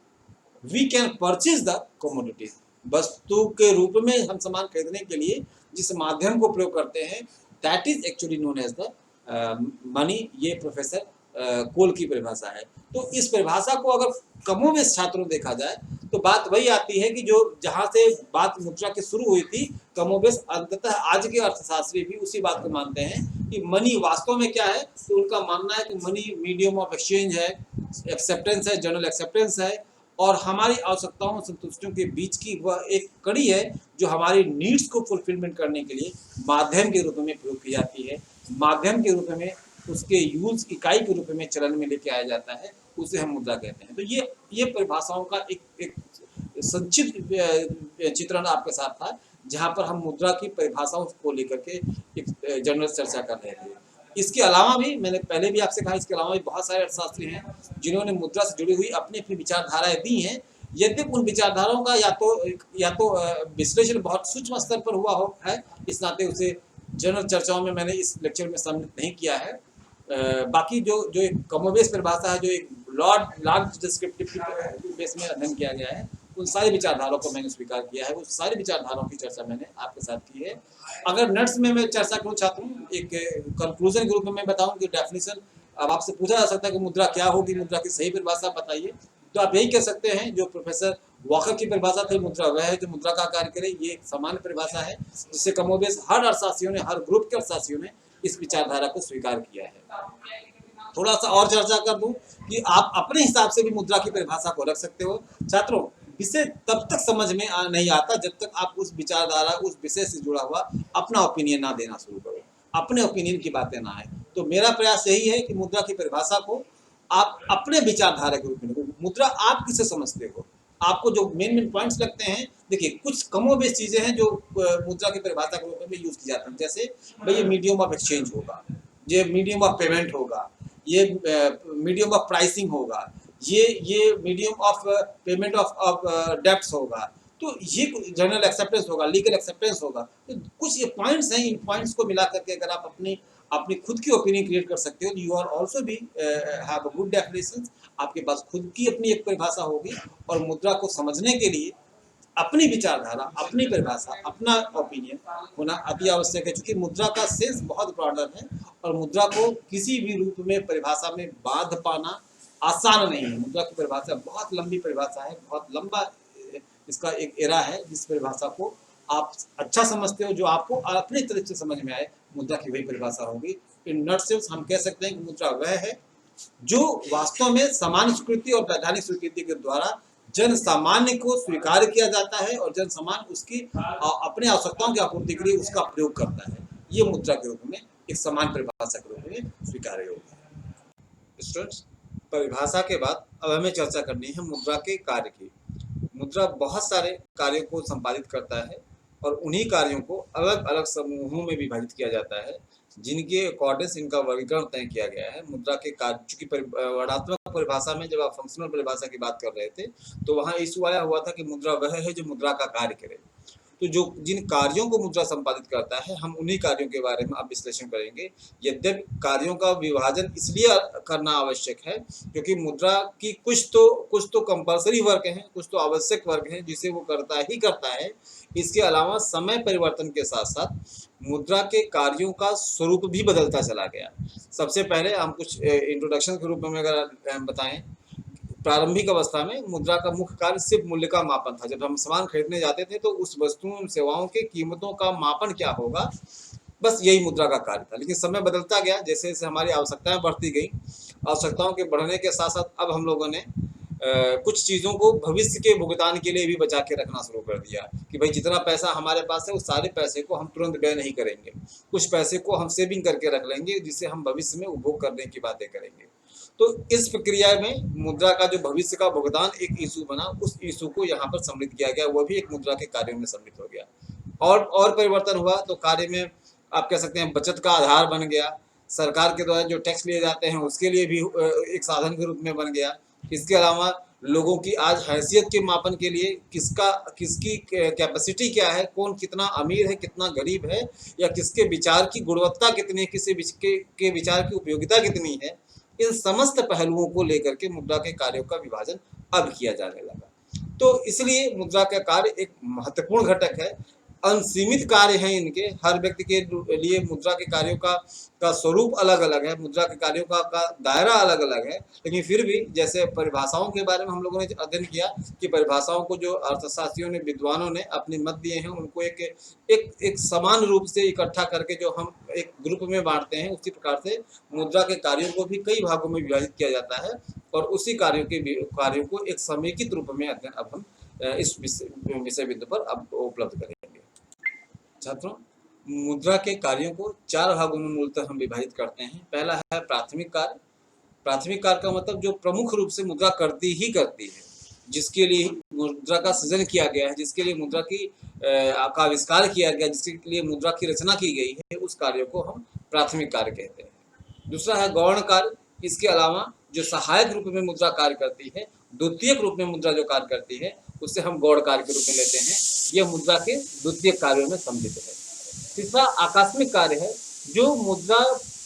we can purchase the commodity. वस्तु के रूप में हम सामान खरीदने के लिए जिस माध्यम को प्रयोग करते हैं, that is actually known as the money. ये प्रोफेसर कोल की परिभाषा है। तो इस परिभाषा को अगर कमोवेश छात्रों देखा जाए तो बात वही आती है कि जो जहाँ से बात मुद्रा की शुरू हुई थी, कमोवेश अंततः आज के अर्थशास्त्री भी उसी बात को मानते हैं कि मनी वास्तव में क्या है। तो उनका मानना है कि मनी मीडियम ऑफ एक्सचेंज है, एक्सेप्टेंस है, जनरल एक्सेप्टेंस है, और हमारी आवश्यकताओं संतुष्टियों के बीच की वह एक कड़ी है जो हमारी नीड्स को फुलफिलमेंट करने के लिए माध्यम के रूप में प्रयोग की जाती है। माध्यम के रूप में उसके यूज इकाई के रूप में चलन में लेके आया जाता है, उसे हम मुद्रा कहते हैं। तो ये परिभाषाओं का एक संक्षिप्त चित्रण आपके साथ था, जहाँ पर हम मुद्रा की परिभाषाओं को लेकर के एक जनरल चर्चा कर रहे थे। इसके अलावा भी मैंने पहले भी आपसे कहा, इसके अलावा भी बहुत सारे अर्थशास्त्री हैं जिन्होंने मुद्रा से जुड़ी हुई अपनी अपनी विचारधाराएं दी हैं। यद्यपि उन विचारधाराओं का या तो विश्लेषण बहुत सूक्ष्म स्तर पर हुआ हो है, इस नाते उसे जनरल चर्चाओं में मैंने इस लेक्चर में सम्मिलित नहीं किया है। बाकी जो एक कमोवेश परिभाषा है, जो एक लार्ज डिस्क्रिप्टिव बेस में अध्ययन किया गया है, उन सारी विचारधाराओं को मैंने स्वीकार किया है। उस सारी विचारधाराओं की चर्चा मैंने आपके साथ की है। अगर नट्स में मैं चर्चा करूँ छात्रों, एक कंक्लूजन के रूप में मैं बताऊं कि डेफिनेशन, अब आपसे पूछा जा सकता है कि मुद्रा क्या होगी, मुद्रा की सही परिभाषा बताइए, तो आप यही कह सकते हैं जो प्रोफेसर वॉकर की परिभाषा थी, मुद्रा वह है जो मुद्रा का कार्य करे। ये एक सामान्य परिभाषा है जिसे कमोवेश हर अर्थशास्त्रियों ने, हर ग्रुप के अर्थशास्त्रियों ने इस विचारधारा को स्वीकार किया है। थोड़ा सा और चर्चा कर दूं कि आप अपने हिसाब से भी मुद्रा की परिभाषा को रख सकते हो। छात्रों, विषय तब तक समझ में नहीं आता जब तक आप उस विचारधारा, उस विषय से जुड़ा हुआ अपना ओपिनियन ना देना शुरू करो, अपने ओपिनियन की बातें ना आए। तो मेरा प्रयास यही है कि मुद्रा की परिभाषा को आप अपने विचारधारा के रूप में देखो। मुद्रा आप किसे समझते हो, आपको जो मेन पॉइंट्स लगते हैं। देखिए, कुछ कमोबेश चीजें हैं जो मुद्रा की परिभाषा के रूप में यूज की जाती हैं। जैसे भाई ये मीडियम ऑफ एक्सचेंज होगा, ये मीडियम ऑफ पेमेंट होगा, ये मीडियम ऑफ प्राइसिंग होगा, ये medium of payment of debts होगा, तो ये जनरल एक्सेप्टेंस होगा, लीगल एक्सेप्टेंस होगा। तो कुछ ये पॉइंट्स हैं, इन पॉइंट्स को मिला करके अगर आप अपनी खुद की ओपिनियन क्रिएट कर सकते हो, यू आर ऑल्सो भी हैव अ गुड डेफिनेशन। आपके पास खुद की अपनी एक परिभाषा होगी, और मुद्रा को समझने के लिए अपनी विचारधारा, अपनी परिभाषा, अपना ओपिनियन होना अति आवश्यक है। क्योंकि मुद्रा का सेंस बहुत ब्रॉडर है, और मुद्रा को किसी भी रूप में परिभाषा में बांध पाना आसान नहीं है। मुद्रा की परिभाषा बहुत लंबी परिभाषा है, बहुत लंबा इसका एक एरा है जिस परिभाषा को आप अच्छा समझते हो, जो आपको अपने तरफ से समझ में आए, मुद्रा की वही परिभाषा होगी। इन नटसेल्स हम कह सकते हैं कि मुद्रा वह है जो वास्तव में सामान्य स्वीकृति और वैधानिक स्वीकृति के द्वारा जन सामान्य को स्वीकार किया जाता है, और जन सामान्य उसकी अपने आवश्यकताओं की आपूर्ति के लिए उसका प्रयोग करता है। ये मुद्रा के रूप में एक समान परिभाषा के रूप में स्वीकार्य होगी। स्टूडेंट्स, परिभाषा के बाद अब हमें चर्चा करनी है मुद्रा के कार्य की। मुद्रा बहुत सारे कार्यों को संपादित करता है और उन्हीं कार्यों को अलग अलग समूहों में विभाजित किया जाता है, जिनके अकॉर्डिंग इनका वर्गीकरण तय किया गया है। मुद्रा के कार्य, चूंकि वर्णात्मक परिभाषा में जब आप फंक्शनल परिभाषा की बात कर रहे थे तो वहाँ इशू आया हुआ था कि मुद्रा वह है जो मुद्रा का कार्य करे। तो जो जिन कार्यों को मुद्रा संपादित करता है, हम उन्हीं कार्यों के बारे में अब विश्लेषण करेंगे। यद्यपि कार्यों का विभाजन इसलिए करना आवश्यक है क्योंकि मुद्रा की कुछ तो कंपल्सरी वर्क हैं, कुछ तो आवश्यक वर्क हैं जिसे वो करता ही करता है। इसके अलावा समय परिवर्तन के साथ साथ मुद्रा के कार्यों का स्वरूप भी बदलता चला गया। सबसे पहले हम कुछ इंट्रोडक्शन के रूप में अगर बताएं, प्रारंभिक अवस्था में मुद्रा का मुख्य कार्य सिर्फ मूल्य का मापन था। जब हम सामान खरीदने जाते थे तो उस वस्तुओं सेवाओं के कीमतों का मापन क्या होगा, बस यही मुद्रा का कार्य था। लेकिन समय बदलता गया, जैसे जैसे हमारी आवश्यकताएं बढ़ती गई, आवश्यकताओं के बढ़ने के साथ साथ अब हम लोगों ने कुछ चीज़ों को भविष्य के भुगतान के लिए भी बचा के रखना शुरू कर दिया कि भाई जितना पैसा हमारे पास है उस सारे पैसे को हम तुरंत व्यय नहीं करेंगे, कुछ पैसे को हम सेविंग करके रख लेंगे जिससे हम भविष्य में उपभोग करने की बातें करेंगे। तो इस प्रक्रिया में मुद्रा का जो भविष्य का भुगतान एक इशू बना, उस इशू को यहाँ पर सम्मिलित किया गया, वह भी एक मुद्रा के कार्यों में सम्मिलित हो गया। और परिवर्तन हुआ तो कार्य में आप कह सकते हैं बचत का आधार बन गया, सरकार के द्वारा जो टैक्स लिए जाते हैं उसके लिए भी एक साधन के रूप में बन गया। इसके अलावा लोगों की आज हैसियत के मापन के लिए किसकी कैपेसिटी क्या है, कौन कितना अमीर है, कितना गरीब है, या किसके विचार की गुणवत्ता कितनी है, किसी के विचार की उपयोगिता कितनी है, इन समस्त पहलुओं को लेकर के मुद्रा के कार्यों का विभाजन अब किया जाने लगा। तो इसलिए मुद्रा का कार्य एक महत्वपूर्ण घटक है। अनसीमित कार्य हैं इनके, हर व्यक्ति के लिए मुद्रा के कार्यों का स्वरूप अलग अलग है, मुद्रा के कार्यों का दायरा अलग अलग है। लेकिन फिर भी जैसे परिभाषाओं के बारे में हम लोगों ने अध्ययन किया कि परिभाषाओं को जो अर्थशास्त्रियों ने, विद्वानों ने अपने मत दिए हैं, उनको एक समान रूप से इकट्ठा करके जो हम एक ग्रुप में बांटते हैं, उसी प्रकार से मुद्रा के कार्यों को भी कई भागों में विभाजित किया जाता है और उसी कार्यों को एक समेकित रूप में अध्ययन अब हम इस विषय बिंदु पर अब उपलब्ध करेंगे। छात्रों, मुद्रा के कार्यों को 4 भागों में मूलतः हम विभाजित करते हैं। पहला है प्राथमिक कार्य। प्राथमिक कार्य का मतलब जो प्रमुख रूप से मुद्रा करती है, जिसके लिए मुद्रा का सृजन किया गया है, जिसके लिए मुद्रा का आविष्कार किया गया, जिसके लिए मुद्रा की रचना की गई है, उस कार्य को हम प्राथमिक कार्य कहते हैं। दूसरा है गौण कार्य। इसके अलावा जो सहायक रूप में मुद्रा कार्य करती है, द्वितीयक रूप में मुद्रा जो कार्य करती है, उससे हम गौण कार्य के रूप में लेते हैं। यह मुद्रा के द्वितीयक कार्यों में सम्मिलित है। तीसरा आकस्मिक कार्य है,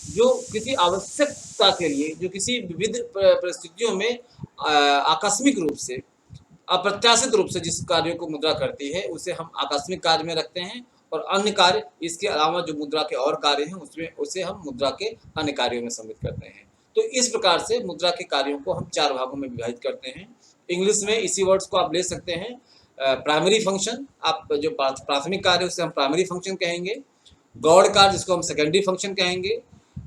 जो किसी आवश्यकता के लिए, जो किसी विविध परिस्थितियों में आकस्मिक रूप से, अप्रत्याशित रूप से जिस कार्यों को मुद्रा करती है, उसे हम आकस्मिक कार्य में रखते हैं। और अन्य कार्य, इसके अलावा जो मुद्रा के और कार्य हैं, उसे हम मुद्रा के अन्य कार्यों में सम्मिलित करते हैं। तो इस प्रकार से मुद्रा के कार्यों को हम 4 भागों में विभाजित करते हैं। इंग्लिश में इसी वर्ड्स को आप ले सकते हैं, प्राइमरी फंक्शन, आप जो प्राथमिक कार्य उसे हम प्राइमरी फंक्शन कहेंगे, गौण कार्य जिसको हम सेकेंडरी फंक्शन कहेंगे,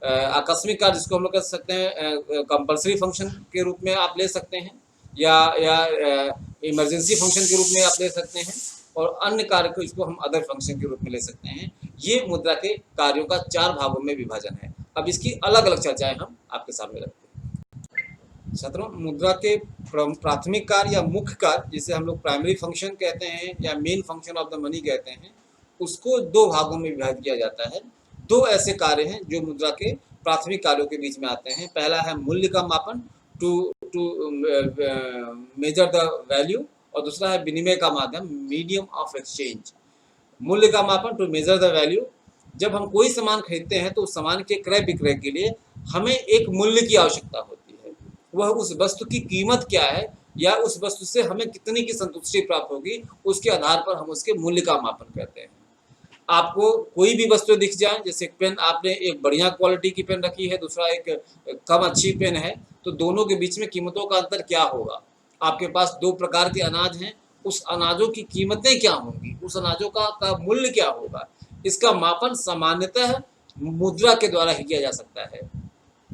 आकस्मिक कार्य जिसको हम लोग कह सकते हैं कंपल्सरी फंक्शन के रूप में आप ले सकते हैं, या इमरजेंसी फंक्शन के रूप में आप ले सकते हैं, और अन्य कार्य को इसको हम अदर फंक्शन के रूप में ले सकते हैं। ये मुद्रा के कार्यों का 4 भागों में विभाजन है। अब इसकी अलग अलग चर्चाएं हम आपके सामने रखते हैं। छात्रों, मुद्रा के प्राथमिक कार्य या मुख्य कार्य, जिसे हम लोग प्राइमरी फंक्शन कहते हैं या main function of the money कहते हैं, उसको 2 भागों में विभाजित किया जाता है। 2 ऐसे कार्य हैं जो मुद्रा के प्राथमिक कार्यों के बीच में आते हैं। पहला है मूल्य का मापन, टू मेजर द वैल्यू, और दूसरा है विनिमय का माध्यम, मीडियम ऑफ एक्सचेंज। मूल्य का मापन, टू मेजर द वैल्यू, जब हम कोई सामान खरीदते हैं तो उस सामान के क्रय विक्रय के लिए हमें एक मूल्य की आवश्यकता होती है। वह उस वस्तु की कीमत क्या है या उस वस्तु से हमें कितनी की संतुष्टि प्राप्त होगी, उसके आधार पर हम उसके मूल्य का मापन करते हैं। आपको कोई भी वस्तु दिख जाए, जैसे पेन, आपने एक बढ़िया क्वालिटी की पेन रखी है, दूसरा एक कम अच्छी पेन है, तो दोनों के बीच में कीमतों का अंतर क्या होगा। आपके पास 2 प्रकार के अनाज हैं, उस अनाजों की कीमतें क्या होंगी, उस अनाजों का मूल्य क्या होगा। इसका मापन सामान्यतः मुद्रा के द्वारा ही किया जा सकता है।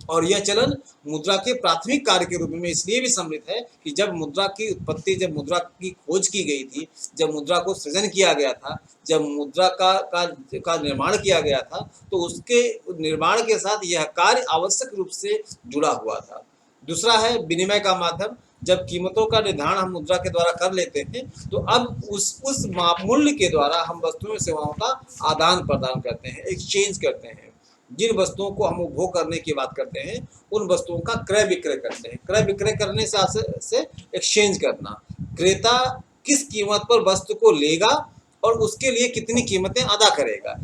और यह चलन मुद्रा के प्राथमिक कार्य के रूप में इसलिए भी सम्मिलित है कि जब मुद्रा की उत्पत्ति, जब मुद्रा की खोज की गई थी, जब मुद्रा को सृजन किया गया था, जब मुद्रा का निर्माण किया गया था, तो उसके निर्माण के साथ यह कार्य आवश्यक रूप से जुड़ा हुआ था। दूसरा है विनिमय का माध्यम। जब कीमतों का निर्धारण हम मुद्रा के द्वारा कर लेते हैं, तो अब उस मूल्य के द्वारा हम वस्तुओं और सेवाओं का आदान प्रदान करते हैं, एक्सचेंज करते हैं। जिन वस्तुओं को हम उपभोग करने की बात करते हैं, उन वस्तुओं का क्रय विक्रय करते हैं। क्रय विक्रय करने से एक्सचेंज करना, क्रेता किस कीमत पर वस्तु को लेगा और उसके लिए कितनी कीमतें अदा करेगा,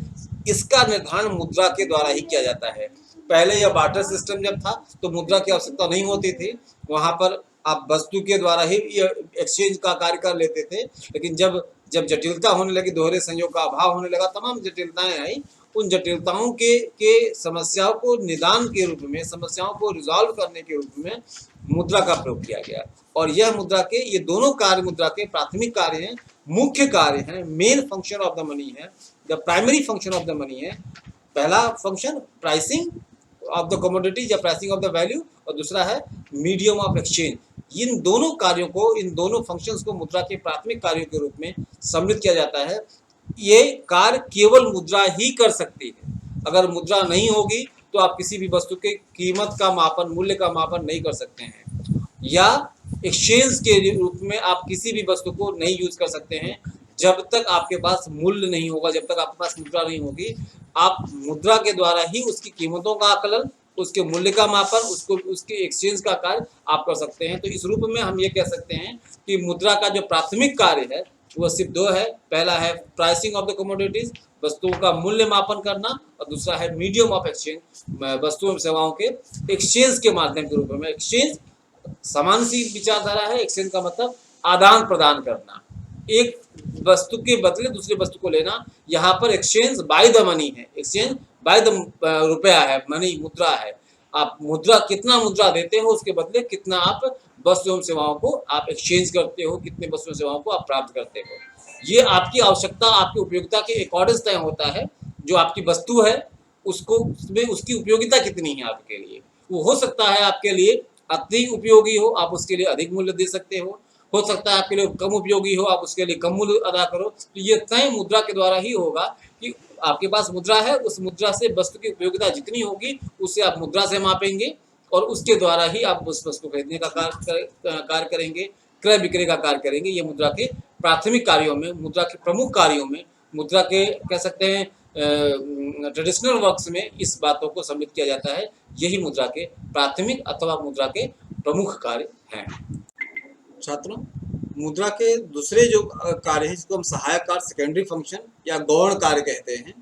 इसका निर्धारण मुद्रा के द्वारा ही किया जाता है। पहले यह बार्टर सिस्टम जब था तो मुद्रा की आवश्यकता नहीं होती थी, वहाँ पर आप वस्तु के द्वारा ही एक्सचेंज का कार्य कर लेते थे। लेकिन जब जब जटिलता होने लगी, दोहरे संयोग का अभाव होने लगा, तमाम जटिलताएं आई, उन जटिलताओं के समस्याओं को निदान के रूप में, समस्याओं को रिजॉल्व करने के रूप में मुद्रा का प्रयोग किया गया। और यह मुद्रा के ये दोनों कार्य मुद्रा के प्राथमिक कार्य हैं, मुख्य कार्य हैं, main function of the money है, the primary function of the money है। पहला function pricing of the commodities या प्राइसिंग ऑफ द वैल्यू, और दूसरा है मीडियम ऑफ एक्सचेंज। इन दोनों कार्यों को, इन दोनों फंक्शंस को मुद्रा के प्राथमिक कार्यों के रूप में सम्मिलित किया जाता है। ये कार्य केवल मुद्रा ही कर सकती है। अगर मुद्रा नहीं होगी तो आप किसी भी वस्तु के कीमत का मापन, मूल्य का मापन नहीं कर सकते हैं, या एक्सचेंज के रूप में आप किसी भी वस्तु को नहीं यूज कर सकते हैं जब तक आपके पास मूल्य नहीं होगा, जब तक आपके पास मुद्रा नहीं होगी। आप मुद्रा के द्वारा ही उसकी कीमतों का आकलन, उसके मूल्य का मापन, उसके एक्सचेंज का कार्य आप कर सकते हैं। तो इस रूप में हम ये कह सकते हैं कि मुद्रा का जो प्राथमिक कार्य है वो सिर्फ दो है। पहला है प्राइसिंग ऑफ द कमोडिटीज, वस्तुओं का मूल्य मापन करना, और दूसरा है मीडियम ऑफ एक्सचेंज, वस्तुओं और सेवाओं के एक्सचेंज के माध्यम के रूप में। एक्सचेंज समान सी विचारधारा है। एक्सचेंज का मतलब आदान प्रदान करना, एक वस्तु के बदले दूसरे वस्तु को लेना। यहाँ पर एक्सचेंज बाय द मनी है, एक्सचेंज बाय द रुपया है, मनी मुद्रा है। आप मुद्रा, कितना मुद्रा देते हो उसके बदले कितना आप वस्तु एवं सेवाओं को आप एक्सचेंज करते हो, कितने वस्तु एवं सेवाओं को आप प्राप्त करते हो। ये आपकी आवश्यकता, आपकी उपयोगिता के अकॉर्डिंग तय होता है। जो आपकी वस्तु है उसको, उसमें उसकी उपयोगिता कितनी है आपके लिए। वो हो सकता है आपके लिए अति उपयोगी हो, आप उसके लिए अधिक मूल्य दे सकते हो सकता है आपके लिए कम उपयोगी हो, आप उसके लिए कम मूल्य अदा करो। तो ये तय मुद्रा के द्वारा ही होगा कि आपके पास मुद्रा है, उस मुद्रा से वस्तु की उपयोगिता जितनी होगी उससे आप मुद्रा से मापेंगे, और उसके द्वारा ही आप उस वस्तु खरीदने का कार्य करेंगे, क्रय विक्रय का कार्य करेंगे। ये मुद्रा के प्राथमिक कार्यों में, मुद्रा के प्रमुख कार्यों में, मुद्रा के कह सकते हैं ट्रेडिशनल वर्क्स में इस बातों को सम्मिलित किया जाता है। यही मुद्रा के प्राथमिक अथवा मुद्रा के प्रमुख कार्य हैं। छात्रों, मुद्रा के दूसरे जो कार्य हैं जिसको हम सहायक कार्य, सेकेंडरी फंक्शन या गौण कार्य कहते हैं,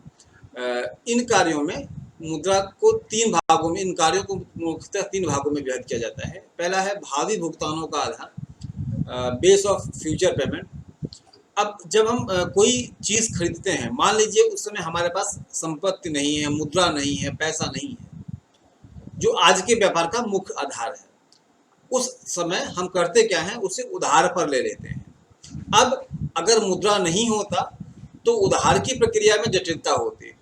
इन कार्यों में मुद्रा को तीन भागों में, इन कार्यों को मुख्यतः तीन भागों में विभाजित किया जाता है। पहला है भावी भुगतानों का आधार, बेस ऑफ फ्यूचर पेमेंट। अब जब हम कोई चीज़ खरीदते हैं, मान लीजिए उस समय हमारे पास संपत्ति नहीं है, मुद्रा नहीं है, पैसा नहीं है, जो आज के व्यापार का मुख्य आधार है, उस समय हम करते क्या हैं, उसे उधार पर ले लेते हैं। अब अगर मुद्रा नहीं होता तो उधार की प्रक्रिया में जटिलता होती,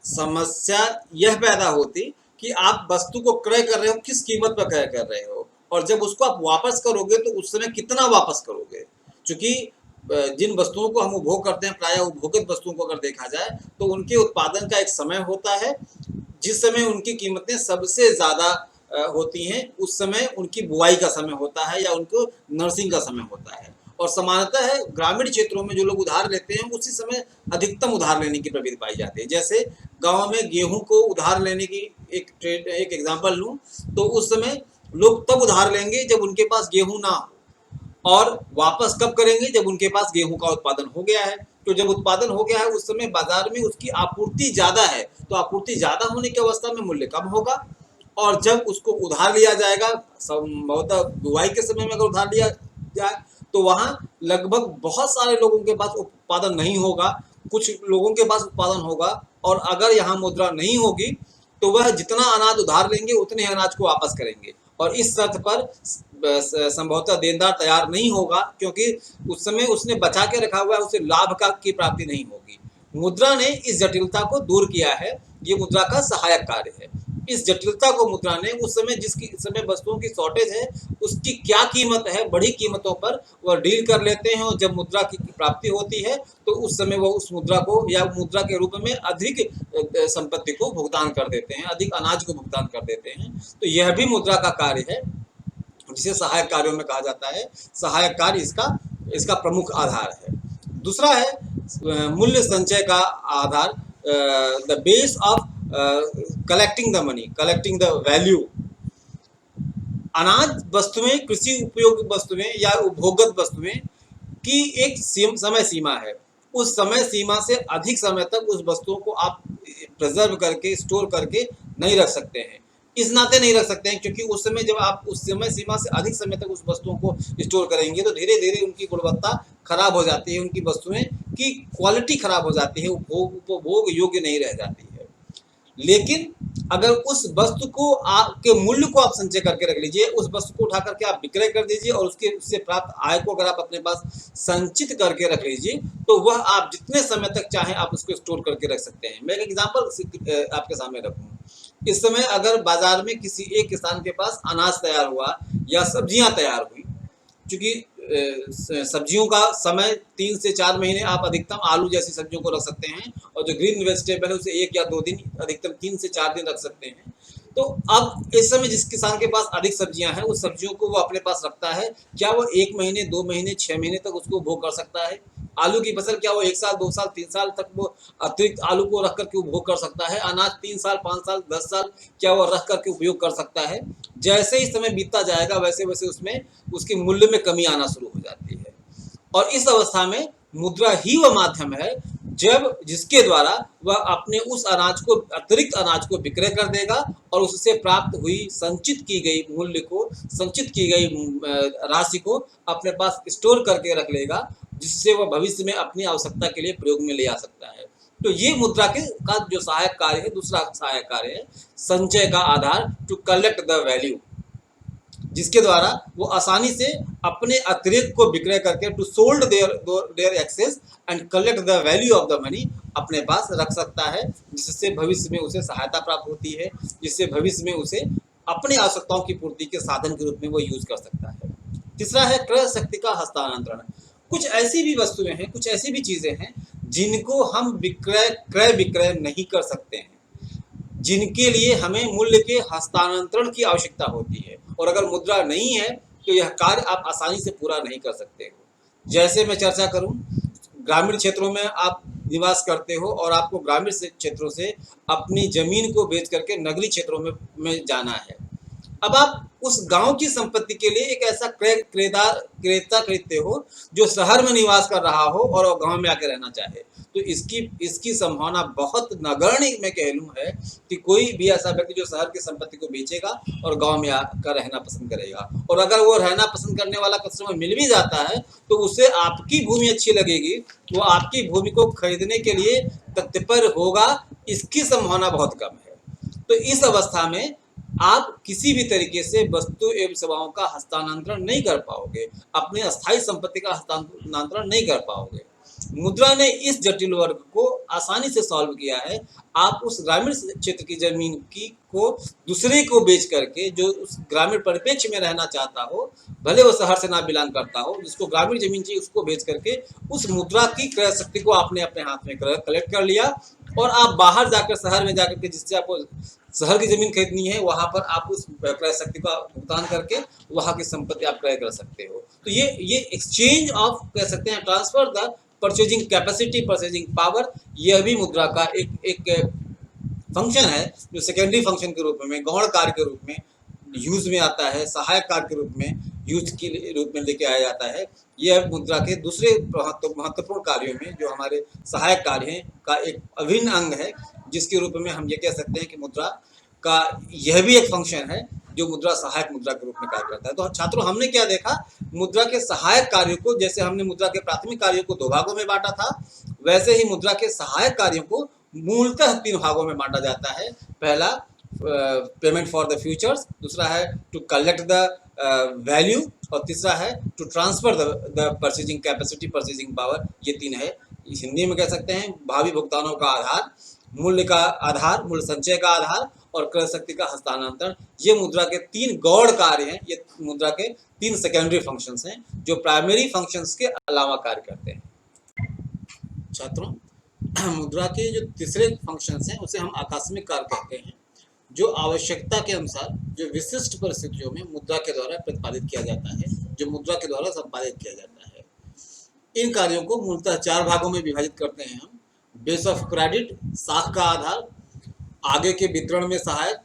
समस्या यह पैदा होती कि आप वस्तु को क्रय कर रहे हो, किस कीमत पर क्रय कर रहे हो, और जब उसको आप वापस करोगे तो उस समय कितना वापस करोगे। क्योंकि जिन वस्तुओं को हम उपभोग करते हैं, प्रायः उपभोगित वस्तुओं को अगर देखा जाए तो उनके उत्पादन का एक समय होता है जिस समय उनकी कीमतें सबसे ज़्यादा होती हैं। उस समय उनकी बुआई का समय होता है या उनको नर्सिंग का समय होता है। और समानतः है ग्रामीण क्षेत्रों में जो लोग उधार लेते हैं उसी समय अधिकतम उधार लेने की प्रवृत्ति पाई जाती है। जैसे गांव में गेहूं को उधार लेने की एक एग्जांपल लूं तो उस समय लोग तब उधार लेंगे जब उनके पास गेहूं ना हो, और वापस कब करेंगे, जब उनके पास गेहूं का उत्पादन हो गया है। तो जब उत्पादन हो गया है उस समय बाजार में उसकी आपूर्ति ज़्यादा है, तो आपूर्ति ज़्यादा होने की अवस्था में मूल्य कम होगा। और जब उसको उधार लिया जाएगा, संभवतः बुआई के समय में अगर उधार लिया जाए तो वहाँ लगभग बहुत सारे लोगों के पास उत्पादन नहीं होगा, कुछ लोगों के पास उत्पादन होगा। और अगर यहाँ मुद्रा नहीं होगी तो वह जितना अनाज उधार लेंगे उतने ही अनाज को वापस करेंगे, और इस शर्त पर संभवतः देनदार तैयार नहीं होगा, क्योंकि उस समय उसने बचा के रखा हुआ है, उसे लाभ की प्राप्ति नहीं होगी। मुद्रा ने इस जटिलता को दूर किया है, ये मुद्रा का सहायक कार्य है। इस जटिलता को मुद्रा ने उस समय जिसकी समय वस्तुओं की शॉर्टेज है उसकी क्या कीमत है, बड़ी कीमतों पर वह डील कर लेते हैं, और जब मुद्रा की प्राप्ति होती है तो उस समय वह उस मुद्रा को या मुद्रा के रूप में अधिक संपत्ति को भुगतान कर देते हैं, अधिक अनाज को भुगतान कर देते हैं। तो यह भी मुद्रा का कार्य है जिसे सहायक कार्यों में कहा जाता है। सहायक कार्य इसका प्रमुख आधार है। दूसरा है मूल्य संचय का आधार, the base of collecting the money, collecting the value. अनाज वस्तुएं, कृषि उपयोग वस्तुएं या उपभोगत वस्तुएं की एक समय सीमा है। उस समय सीमा से अधिक समय तक उस वस्तुओं को आप प्रिजर्व करके, स्टोर करके नहीं रख सकते हैं। इस नाते नहीं रख सकते हैं क्योंकि उस समय जब आप उस समय सीमा से अधिक समय तक उस वस्तुओं को स्टोर करेंगे तो धीरे धीरे उनकी गुणवत्ता खराब हो जाती है, उनकी वस्तुएं की क्वालिटी खराब हो जाती है, उपभोग योग्य नहीं रह जाती है। लेकिन अगर उस वस्तु को के मूल्य को आप संचय करके रख लीजिए, उस वस्तु को उठा करके आप विक्रय कर दीजिए और उससे प्राप्त आय को अगर आप अपने पास संचित करके रख लीजिए तो वह आप जितने समय तक चाहें आप उसको स्टोर करके रख सकते हैं। मैं एक एग्जांपल आपके सामने रखूँ। इस समय अगर बाजार में किसी एक किसान के पास अनाज तैयार हुआ या सब्जियां तैयार हुई, क्योंकि सब्जियों का समय 3 से 4 महीने आप अधिकतम आलू जैसी सब्जियों को रख सकते हैं, और जो ग्रीन वेजिटेबल है उसे 1 या 2 दिन, अधिकतम 3 से 4 दिन रख सकते हैं। तो अब इस समय जिस किसान के पास अधिक सब्जियां हैं उस सब्जियों को वो अपने पास रखता है, क्या वो 1 महीने, 2 महीने, 6 महीने तक उसको उपभोग कर सकता है? आलू की फसल क्या वो 1 साल, 2 साल, 3 साल तक वो अतिरिक्त आलू को रख करके उपभोग कर सकता है? अनाज 3 साल, 5 साल, 10 साल क्या वो रख करके उपयोग कर सकता है? जैसे ही समय बीतता जाएगा वैसे वैसे उसमें उसके मूल्य में कमी आना शुरू हो जाती है, और इस अवस्था में मुद्रा ही वह माध्यम है जिसके द्वारा वह अपने उस अनाज को, अतिरिक्त अनाज को विक्रय कर देगा और उससे प्राप्त हुई संचित की गई मूल्य को, संचित की गई राशि को अपने पास स्टोर करके रख लेगा, जिससे वह भविष्य में अपनी आवश्यकता के लिए प्रयोग में ले आ सकता है। तो ये मुद्रा का जो सहायक कार्य है, दूसरा सहायक कार्य है संचय का आधार, टू कलेक्ट द वैल्यू, जिसके द्वारा वो आसानी से अपने अतिरिक्त को विक्रय करके, to sold their excess and collect the value of the money, अपने पास रख सकता है, जिससे भविष्य में उसे सहायता प्राप्त होती है, जिससे भविष्य में उसे अपनी आवश्यकताओं की पूर्ति के साधन के रूप में वो यूज कर सकता है। तीसरा है क्रय शक्ति का हस्तांतरण। कुछ ऐसी भी वस्तुएं हैं, कुछ ऐसी भी चीजें हैं जिनको हम क्रय विक्रय नहीं कर सकते हैं, जिनके लिए हमें मूल्य के हस्तांतरण की आवश्यकता होती है, और अगर मुद्रा नहीं है तो यह कार्य आप आसानी से पूरा नहीं कर सकते हो। जैसे मैं चर्चा करूं, ग्रामीण क्षेत्रों में आप निवास करते हो और आपको ग्रामीण क्षेत्रों से अपनी जमीन को बेच करके नगरीय क्षेत्रों में जाना है। अब आप उस गांव की संपत्ति के लिए एक ऐसा क्रेता खरीदते हो जो शहर में निवास कर रहा हो और गांव में आकर रहना चाहे, तो इसकी संभावना बहुत नगण्य मैं कह लूँ है कि कोई भी ऐसा व्यक्ति जो शहर की संपत्ति को बेचेगा और गांव में आकर रहना पसंद करेगा। और अगर वो रहना पसंद करने वाला कस्टमर मिल भी जाता है तो उसे आपकी भूमि अच्छी लगेगी, वो आपकी भूमि को खरीदने के लिए तत्पर होगा, इसकी संभावना बहुत कम है। तो इस अवस्था में आप किसी भी तरीके से वस्तु एवं सेवाओं का हस्तांतरण नहीं कर पाओगे, अपनी अस्थायी संपत्ति का हस्तांतरण नहीं कर पाओगे। मुद्रा ने इस जटिल वर्ग को आसानी से सॉल्व किया है। आप उस ग्रामीण क्षेत्र की जमीन को दूसरे को बेच करके, जो उस ग्रामीण परिप्रेक्ष्य में रहना चाहता हो, भले वो शहर से ना बिलोंग करता हो, जिसको ग्रामीण जमीन चाहिए उसको बेच करके उस मुद्रा की क्रय शक्ति को आपने अपने हाथ में कलेक्ट कर लिया, और आप बाहर जाकर, शहर में जाकर के, जिससे आपको शहर की जमीन खरीदनी है, वहां पर आप उस क्रय शक्ति का भुगतान करके वहां की संपत्ति आप क्रय कर सकते हो। तो ये एक्सचेंज ऑफ कह सकते हैं, transfer the purchasing capacity, purchasing power, यह भी मुद्रा का एक फंक्शन है जो सेकेंडरी फंक्शन के रूप में, गौण कार्य के रूप में यूज में आता है, सहायक कार्य के रूप में यूज के रूप में लेके आया जाता है। यह मुद्रा के दूसरे महत्वपूर्ण कार्यों में, जो हमारे सहायक कार्य हैं, का एक अभिन्न अंग है, जिसके रूप में हम ये कह सकते हैं कि मुद्रा का यह भी एक फंक्शन है जो मुद्रा सहायक मुद्रा के रूप में कार्य करता है। तो छात्रों, हमने क्या देखा, मुद्रा के सहायक कार्यों को, जैसे हमने मुद्रा के प्राथमिक कार्यों को 2 भागों में बांटा था, वैसे ही मुद्रा के सहायक कार्यों को मूलतः 3 भागों में बांटा जाता है। पहला पेमेंट फॉर द फ्यूचर्स, दूसरा है टू कलेक्ट द वैल्यू, और तीसरा है to transfer the purchasing capacity, purchasing power. ये 3 है। हिंदी में कह सकते हैं भावी भुगतानों का आधार। मूल्य का आधार, मूल्य संचय का आधार और क्रय शक्ति का हस्तांतरण, ये मुद्रा के 3 गौड़ कार्य हैं। ये मुद्रा के 3 सेकेंडरी फंक्शंस हैं जो प्राइमरी फंक्शंस के अलावा कार्य करते हैं। छात्रों, मुद्रा के जो तीसरे फंक्शंस हैं उसे हम आकस्मिक कार्य कहते हैं, जो आवश्यकता के अनुसार, जो विशिष्ट परिस्थितियों में मुद्रा के द्वारा प्रतिपादित किया जाता है, जो मुद्रा के द्वारा संपादित किया जाता है। इन कार्यों को मूलतः 4 भागों में विभाजित करते हैं हम। बेस ऑफ क्रेडिट, साख का आधार, आगे के वितरण में सहायक,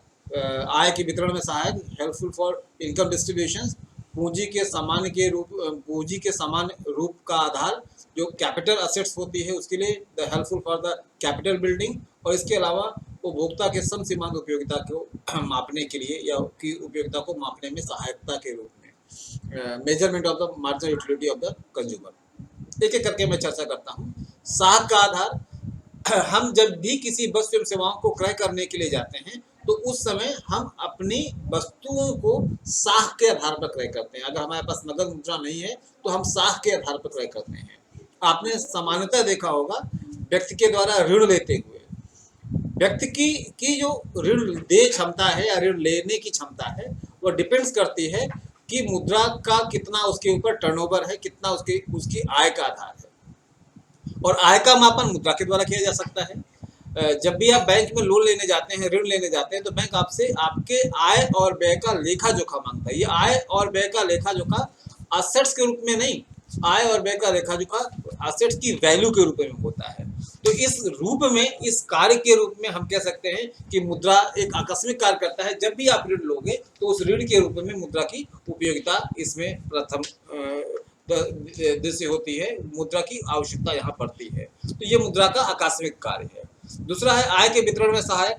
आय के वितरण में सहायक, हेल्पफुल फॉर इनकम डिस्ट्रीब्यूशन, पूंजी के सामान्य रूप का आधार, जो कैपिटल असेट्स होती है उसके लिए the helpful for the capital building, और इसके अलावा उपभोक्ता के सम सीमांत उपयोगिता को मापने के लिए या की उपयोगिता को मापने में सहायकता के रूप में, measurement of the marginal utility of the consumer. एक एक करके मैं चर्चा करता हूँ। साख का आधार, हम जब भी किसी वस्तु एवं सेवाओं को क्रय करने के लिए जाते हैं तो उस समय हम अपनी वस्तुओं को साख के आधार पर क्रय करते हैं। अगर हमारे पास नगद मुद्रा नहीं है तो हम साख के आधार पर क्रय करते हैं। आपने सामान्यतः देखा होगा व्यक्ति के द्वारा ऋण लेते हुए, व्यक्ति की जो ऋण दे क्षमता है या ऋण लेने की क्षमता है वो डिपेंड्स करती है कि मुद्रा का कितना उसके ऊपर टर्नओवर है, कितना उसकी आय का आधार है। और आय का मापन मुद्रा के द्वारा किया जा सकता है। जब भी आप बैंक में लोन लेने जाते हैं, ऋण लेने जाते हैं, तो बैंक आपसे आपके आय और व्यय का लेखा जोखा मांगता है। ये आय और व्यय का लेखा जोखा असेट्स के रूप में नहीं, आय और व्यय का लेखा जोखा असेट्स की वैल्यू के रूप में होता है। तो इस रूप में, इस कार्य के रूप में हम कह सकते हैं कि मुद्रा एक आकस्मिक कार्य करता है। जब भी आप ऋण लोगे तो उस ऋण के रूप में मुद्रा की उपयोगिता इसमें प्रथम दृश्य होती है, मुद्रा की आवश्यकता यहाँ पड़ती है। तो ये मुद्रा का आकस्मिक कार्य है। दूसरा है आय के वितरण में सहायक।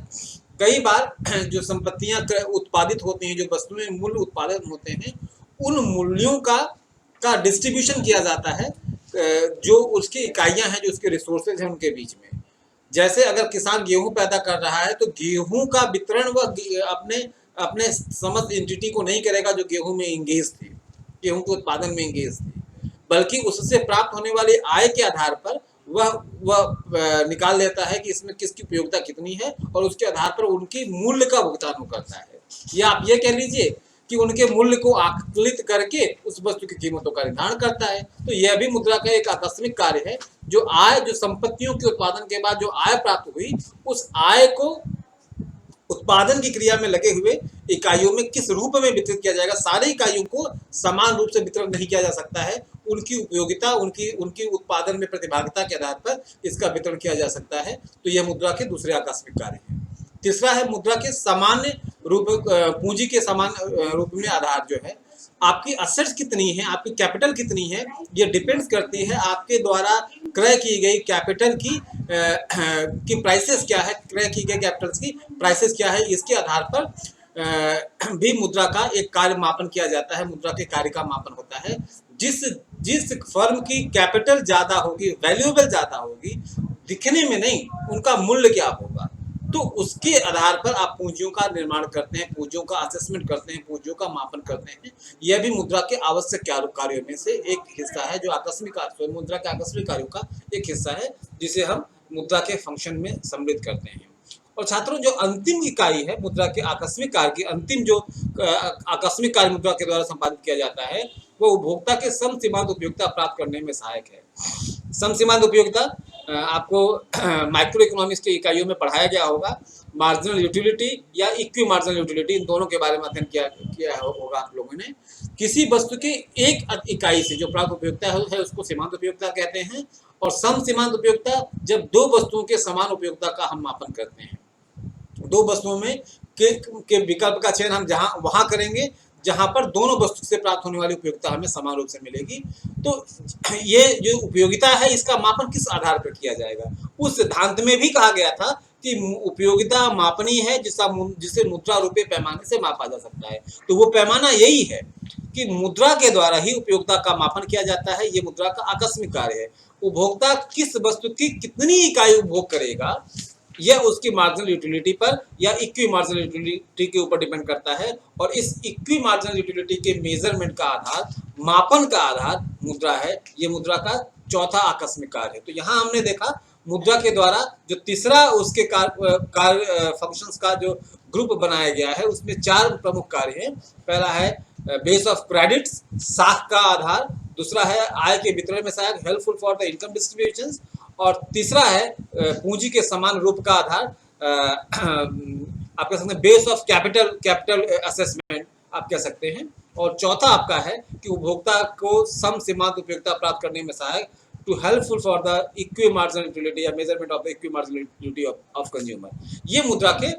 कई बार जो संपत्तियां उत्पादित होती हैं, जो वस्तुएं मूल्य उत्पादन होते हैं, उन मूल्यों का डिस्ट्रीब्यूशन किया जाता है, जो उसकी इकाइयां हैं, जो उसके रिसोर्सेज हैं उनके बीच में। जैसे अगर किसान गेहूं पैदा कर रहा है तो गेहूं का वितरण वह अपने समस्त एंटिटी को नहीं करेगा जो गेहूं में इंगेज थी, गेहूं के उत्पादन में इंगेज थी, बल्कि उससे प्राप्त होने वाली आय के आधार पर वह निकाल लेता है कि इसमें किसकी उपयोगिता कितनी है, और उसके आधार पर उनकी मूल्य का भुगतान वो करता है। या आप ये कह लीजिए कि उनके मूल्य को आकलित करके उस वस्तु की कीमतों का निर्धारण करता है। तो यह भी मुद्रा का एक आकस्मिक कार्य है। जो संपत्तियों के उत्पादन के बाद जो आय प्राप्त हुई, उस आय को उत्पादन की क्रिया में लगे हुए इकाइयों में किस रूप में वितरित किया जाएगा। सारी इकाइयों को समान रूप से वितरण नहीं किया जा सकता है। उनकी उपयोगिता, उनकी उत्पादन में प्रतिभागिता के आधार पर इसका वितरण किया जा सकता है। तो यह मुद्रा के दूसरे आकस्मिक कार्य है। तीसरा है मुद्रा के सामान्य रूप, पूंजी के समान रूप में आधार जो है। आपकी असेट्स कितनी है, आपकी कैपिटल कितनी है, ये डिपेंड्स करती है आपके द्वारा क्रय की गई कैपिटल की प्राइसेस क्या है, क्रय की गई कैपिटल्स की प्राइसेस क्या है। इसके आधार पर भी मुद्रा का एक कार्य मापन किया जाता है, मुद्रा के कार्य का मापन होता है। जिस फर्म की कैपिटल ज़्यादा होगी, वैल्यूएबल ज़्यादा होगी, दिखने में नहीं, उनका मूल्य क्या होगा, तो उसके आधार पर आप पूंजियों का निर्माण करते हैं, पूंजियों का असेसमेंट करते हैं, पूंजियों का मापन करते हैं। यह भी मुद्रा के आवश्यक कार्यों में से एक हिस्सा है, जो आकस्मिक मुद्रा के आकस्मिक कार्यों का एक हिस्सा है, जिसे हम मुद्रा के फंक्शन में सम्मिलित करते हैं। और छात्रों, जो अंतिम इकाई है मुद्रा के आकस्मिक कार्य की, अंतिम जो आकस्मिक कार्य मुद्रा के द्वारा संपादित किया जाता है, वो उपभोक्ता के सम सीमांत उपयोगिता प्राप्त करने में सहायक है। सम सीमांत उपयोगिता आपको माइक्रो इकोनॉमिक्स की इकाइयों में पढ़ाया गया होगा। मार्जिनल यूटिलिटी या इक्वी मार्जिनल यूटिलिटी, इन दोनों के बारे में अध्ययन किया होगा आप लोगों ने। किसी वस्तु के एक इकाई से जो प्राप्त उपयोगिता है उसको सीमांत उपयोगिता कहते हैं। और सम सीमांत उपयोगिता जब दो वस्तुओं के समान उपयोगिता का हम मापन करते हैं। दो वस्तुओं में के विकल्प का चयन हम वहां करेंगे जहां पर दोनों वस्तु से प्राप्त होने वाली उपयोगिता हमें समान रूप से मिलेगी। तो ये जो उपयोगिता है, इसका मापन किस आधार पर किया जाएगा। उस सिद्धांत में भी कहा गया था कि उपयोगिता मापनीय है जिसे मुद्रा रूपी पैमाने से मापा जा सकता है। तो वो पैमाना यही है कि मुद्रा के द्वारा ही उपयोगिता का मापन किया जाता है। ये मुद्रा का आकस्मिक कार्य है। उपभोक्ता किस वस्तु की कितनी इकाई उपभोग करेगा, यह उसकी मार्जिनल यूटिलिटी पर या इक्वी मार्जिनल यूटिलिटी के ऊपर डिपेंड करता है। और इस इक्वी मार्जिनल यूटिलिटी के मेजरमेंट का आधार, मापन का आधार मुद्रा है। ये मुद्रा का चौथा आकस्मिक कार्य है। तो यहाँ हमने देखा मुद्रा के द्वारा जो तीसरा उसके कार्य फंक्शंस का जो ग्रुप बनाया गया है उसमें 4 प्रमुख कार्य हैं। पहला है बेस ऑफ क्रेडिट्स, साख का आधार। दूसरा है आय के वितरण में सहायक, helpful for the income distribution. और तीसरा है पूंजी के समान रूप का आधार, आप कह सकते हैं बेस ऑफ कैपिटल असेसमेंट आप कह सकते हैं। और चौथा आपका है कि उपभोक्ता को सम सीमांत उपयोगिता प्राप्त करने में सहायक, to helpful for the equi marginal utility या measurement of the equi marginal utility of consumer. ये मुद्रा के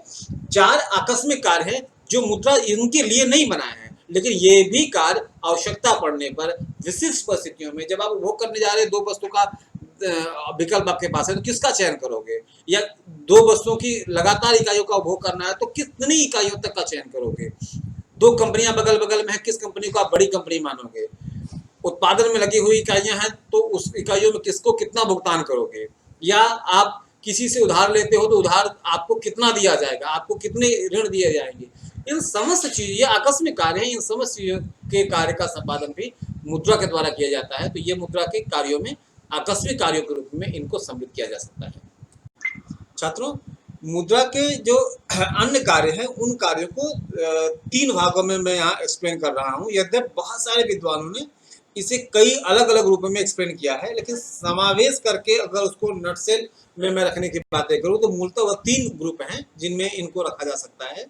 4 आकस्मिक कार्य हैं जो मुद्रा इनके लिए नहीं बनाए हैं, लेकिन ये भी कार्य आवश्यकता पड़ने पर विशिष्ट परिस्थितियों में, जब आप उपभोग करने जा रहे हैं 2 वस्तु का विकल्प आपके पास है तो किसका चयन करोगे, या 2 वस्तुओं की लगातार इकाइयों का उपभोग करना है तो कितनी इकाइयों तक का चयन करोगे। 2 कंपनियां बगल बगल में है, किस कंपनी को आप बड़ी कंपनी मानोगे। उत्पादन में लगी हुई इकाइयां हैं तो उस इकाइयों में किसको कितना भुगतान करोगे, या आप किसी से उधार लेते हो तो उधार आपको कितना दिया जाएगा, आपको कितने ऋण दिए जाएंगे। इन समस्त चीज, ये आकस्मिक कार्य हैं, इन समस्त चीजों के कार्य का संपादन भी मुद्रा के द्वारा किया जाता है। तो ये मुद्रा के कार्यों में आकस्मिक कार्यों के रूप में इनको सम्मिलित किया जा सकता है। छात्रों, मुद्रा के जो अन्य कार्य हैं उन कार्यों को 3 भागों में मैं यहाँ एक्सप्लेन कर रहा हूँ। यद्यपि बहुत सारे विद्वानों ने इसे कई अलग अलग रूपों में एक्सप्लेन किया है, लेकिन समावेश करके अगर उसको नटसेल में मैं रखने की बातें करूँ तो मूलतः वह 3 ग्रुप हैं जिनमें इनको रखा जा सकता है।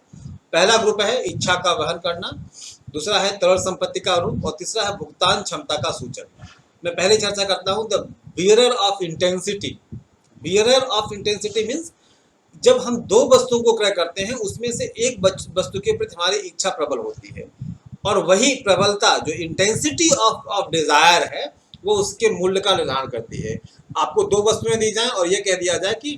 पहला ग्रुप है इच्छा का वहन करना, दूसरा है तरल संपत्ति का रूप, और तीसरा है भुगतान क्षमता का सूचक। मैं पहले चर्चा करता हूँ the bearer of intensity. Bearer of intensity means जब हम 2 वस्तुओं को क्रय करते हैं उसमें से एक वस्तु के प्रति हमारी इच्छा प्रबल होती है, और वही प्रबलता जो इंटेंसिटी ऑफ डिजायर है वो उसके मूल्य का निर्धारण करती है। आपको 2 वस्तुएं दी जाएं और ये कह दिया जाए कि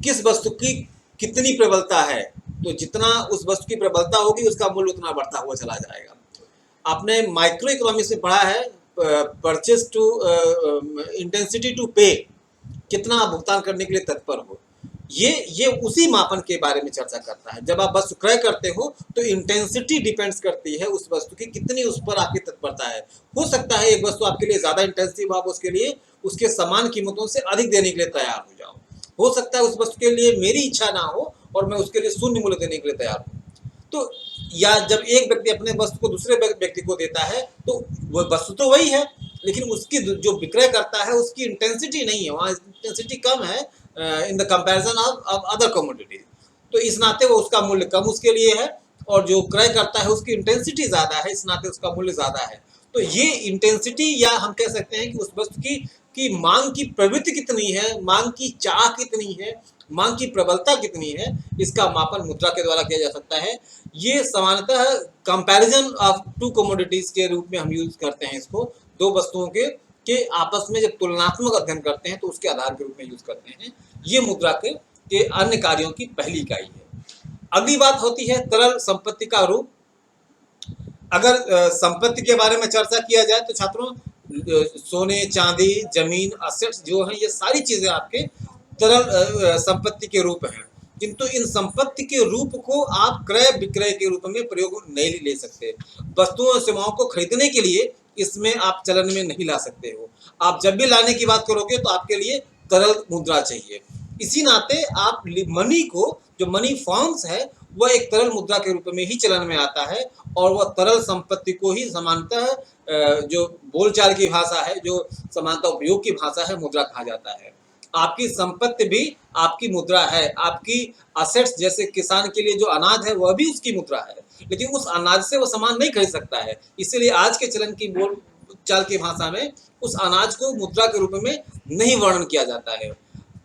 किस वस्तु की कितनी प्रबलता है, तो जितना उस वस्तु की प्रबलता होगी उसका मूल्य उतना बढ़ता हुआ चला जाएगा। आपने माइक्रो इकोनॉमिक्स में पढ़ा है परचेज टू इंटेंसिटी टू पे, कितना आप भुगतान करने के लिए तत्पर हो। ये उसी मापन के बारे में चर्चा करता है। जब आप वस्तु क्रय करते हो तो इंटेंसिटी डिपेंड्स करती है उस वस्तु की कितनी उस पर आपकी तत्परता है। हो सकता है एक वस्तु आपके लिए ज्यादा इंटेंसिव, आप उसके लिए उसके समान कीमतों से अधिक देने के लिए तैयार हो जाओ। हो सकता है उस वस्तु के लिए मेरी इच्छा ना हो और मैं उसके लिए शून्य मूल्य देने के लिए तैयार हूँ। तो या जब एक व्यक्ति अपने वस्तु को दूसरे व्यक्ति को देता है तो वह वस्तु तो वही है, लेकिन उसकी जो विक्रय करता है उसकी इंटेंसिटी नहीं है, वहाँ इंटेंसिटी कम है in the comparison of other commodities. तो इस नाते वो उसका मूल्य कम उसके लिए है, और जो क्रय करता है उसकी इंटेंसिटी ज्यादा है, इस नाते उसका मूल्य ज्यादा है। तो ये इंटेंसिटी, या हम कह सकते हैं कि उस वस्तु की मांग की प्रवृत्ति कितनी है, मांग की चाह कितनी है, मांग की प्रबलता कितनी है, इसका मापन मुद्रा के द्वारा किया जा सकता है। ये सामान्यतः कंपैरिजन ऑफ 2 कमोडिटीज के रूप में हम यूज करते हैं इसको। 2 वस्तुओं के आपस में जब तुलनात्मक अध्ययन करते हैं तो उसके आधार के रूप में यूज करते हैं। ये मुद्रा के अन्य कार्यों की पहली इकाई है। अगली बात होती है तरल संपत्ति का रूप। अगर संपत्ति के बारे में चर्चा किया जाए तो छात्रों, सोने, चांदी, जमीन, असेट्स जो हैं ये सारी चीजें आपके तरल संपत्ति के रूप हैं, किंतु इन संपत्ति के रूप को आप क्रय विक्रय के रूप में प्रयोग नहीं ले सकते। वस्तुओं और सेवाओं को खरीदने के लिए इसमें आप चलन में नहीं ला सकते हो। आप जब भी लाने की बात करोगे तो आपके लिए तरल मुद्रा चाहिए। इसी नाते आप मनी को, जो मनी फॉर्म्स है, वह एक तरल मुद्रा के रूप में ही चलन में आता है, और वह तरल संपत्ति को ही सामान्यतः जो बोलचाल की भाषा है, जो सामान्यतः उपयोग की भाषा है, मुद्रा कहा जाता है। आपकी संपत्ति भी आपकी मुद्रा है। आपकी असेट्स, जैसे किसान के लिए जो अनाज है वह भी उसकी मुद्रा है, लेकिन उस अनाज से वो सामान नहीं खरीद सकता है। इसीलिए आज के चलन की बोलचाल की भाषा में उस अनाज को मुद्रा के रूप में नहीं वर्णन किया जाता है।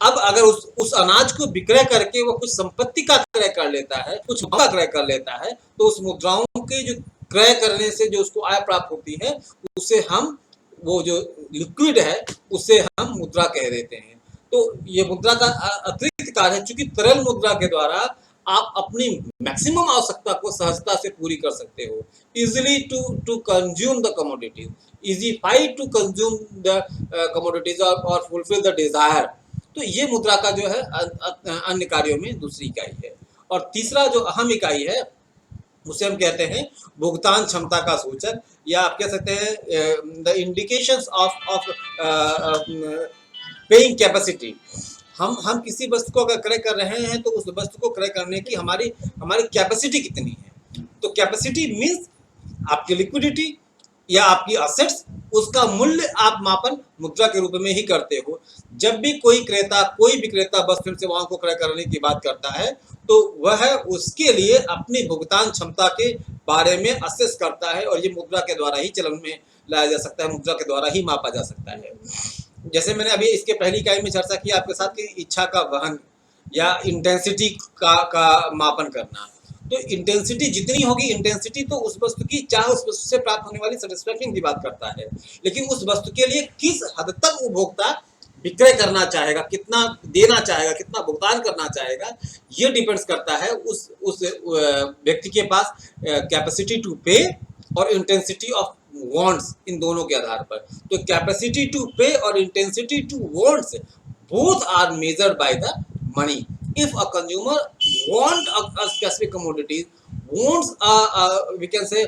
अब अगर उस अनाज को विक्रय करके वो कुछ संपत्ति का क्रय कर लेता है, कुछ का क्रय कर लेता है, तो उस मुद्राओं के जो क्रय करने से जो उसको आय प्राप्त होती है, उसे हम, वो जो लिक्विड है उसे हम मुद्रा कह देते हैं। तो ये मुद्रा का अतिरिक्त कार्य है, चूंकि तरल मुद्रा के द्वारा आप अपनी मैक्सिमम आवश्यकता को सहजता से पूरी कर सकते हो। Easily to consume the commodities, easify to consume the commodities और फुलफिल द डिजायर। तो ये मुद्रा का जो है अन्य कार्यों में दूसरी इकाई है। और तीसरा जो अहम इकाई है उसे हम कहते हैं भुगतान क्षमता का सूचक, या आप कह सकते हैं the indications of paying capacity, हम किसी वस्तु को अगर क्रय कर रहे हैं तो उस वस्तु को क्रय करने की हमारी हमारी कैपेसिटी कितनी है। तो कैपेसिटी मीन्स आपकी लिक्विडिटी या आपकी असेट्स, उसका मूल्य आप मापन मुद्रा के रूप में ही करते हो। जब भी कोई क्रेता कोई विक्रेता वस्तु सेवाओं को क्रय करने की बात करता है तो वह उसके लिए अपनी भुगतान क्षमता के बारे में असेस करता है, और ये मुद्रा के द्वारा ही चलन में लाया जा सकता है, मुद्रा के द्वारा ही मापा जा सकता है। जैसे मैंने अभी इसके पहली इकाई में चर्चा की आपके साथ कि इच्छा का वहन या इंटेंसिटी का मापन करना। तो इंटेंसिटी जितनी होगी, इंटेंसिटी तो उस वस्तु की, चाहे उस वस्तु से प्राप्त होने वाली सेटिस्फैक्शन की बात करता है, लेकिन उस वस्तु के लिए किस हद तक उपभोक्ता विक्रय करना चाहेगा, कितना देना चाहेगा, कितना भुगतान करना चाहेगा, ये डिपेंड्स करता है उस व्यक्ति के पास कैपेसिटी टू पे और इंटेंसिटी ऑफ वांट्स, इन दोनों के आधार पर। तो कैपेसिटी टू पे और intensity to wants both are measured by the money. If a consumer want a specific commodities, wants we can say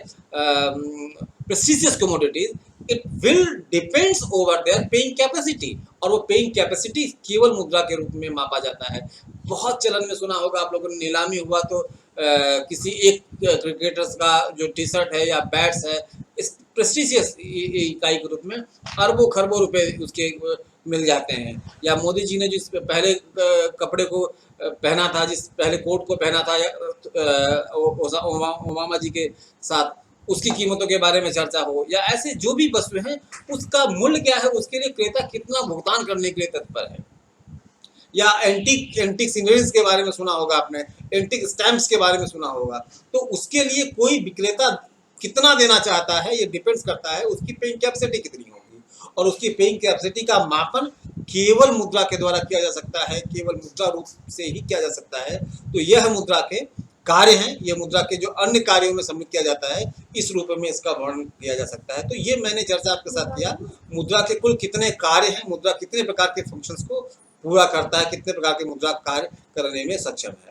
precious commodities, it will depends over their paying capacity, और वो paying capacity केवल मुद्रा के रूप में मापा जाता है। बहुत चलन में सुना होगा आप लोगों ने, नीलामी हुआ तो किसी एक क्रिकेटर्स का जो टी शर्ट है या बैट्स है, इस प्रेस्टिजियस इकाई के रूप में अरबों खरबों रुपए उसके मिल जाते हैं। या मोदी जी ने जिस पहले कपड़े को पहना था, जिस पहले कोट को पहना था ओबामा जी के साथ, उसकी कीमतों के बारे में चर्चा हो, या ऐसे जो भी वस्तु हैं उसका मूल्य क्या है, उसके लिए क्रेता कितना भुगतान करने के लिए तत्पर है। या एंटीक सिनरीज के बारे में सुना होगा आपने, एंटीक स्टैम्प्स के बारे में सुना होगा, तो उसके लिए कोई विक्रेता कितना देना चाहता है, ये डिपेंड्स करता है उसकी पेइंग कैपेसिटी कितनी होगी, और उसकी पेइंग कैपेसिटी का मापन केवल मुद्रा के द्वारा किया जा सकता है, केवल मुद्रा रूप से ही किया जा सकता है। तो यह मुद्रा के कार्य हैं, ये मुद्रा के जो अन्य कार्यों में सम्मिलित किया जाता है, इस रूप में इसका वर्णन किया जा सकता है। तो ये मैंने चर्चा आपके साथ किया, मुद्रा के कुल कितने कार्य हैं, मुद्रा कितने प्रकार के फंक्शंस को पूरा करता है, कितने प्रकार के मुद्रा कार्य करने में सक्षम है।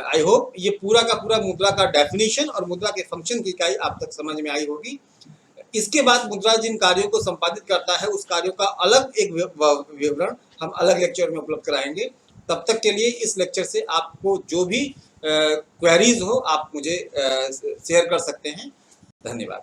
आई होप ये पूरा का पूरा मुद्रा का डेफिनेशन और मुद्रा के फंक्शन की इकाई आप तक समझ में आई होगी। इसके बाद मुद्रा जिन कार्यों को संपादित करता है उस कार्यों का अलग एक विवरण हम अलग लेक्चर में उपलब्ध कराएंगे। तब तक के लिए इस लेक्चर से आपको जो भी क्वेरीज हो आप मुझे शेयर कर सकते हैं। धन्यवाद।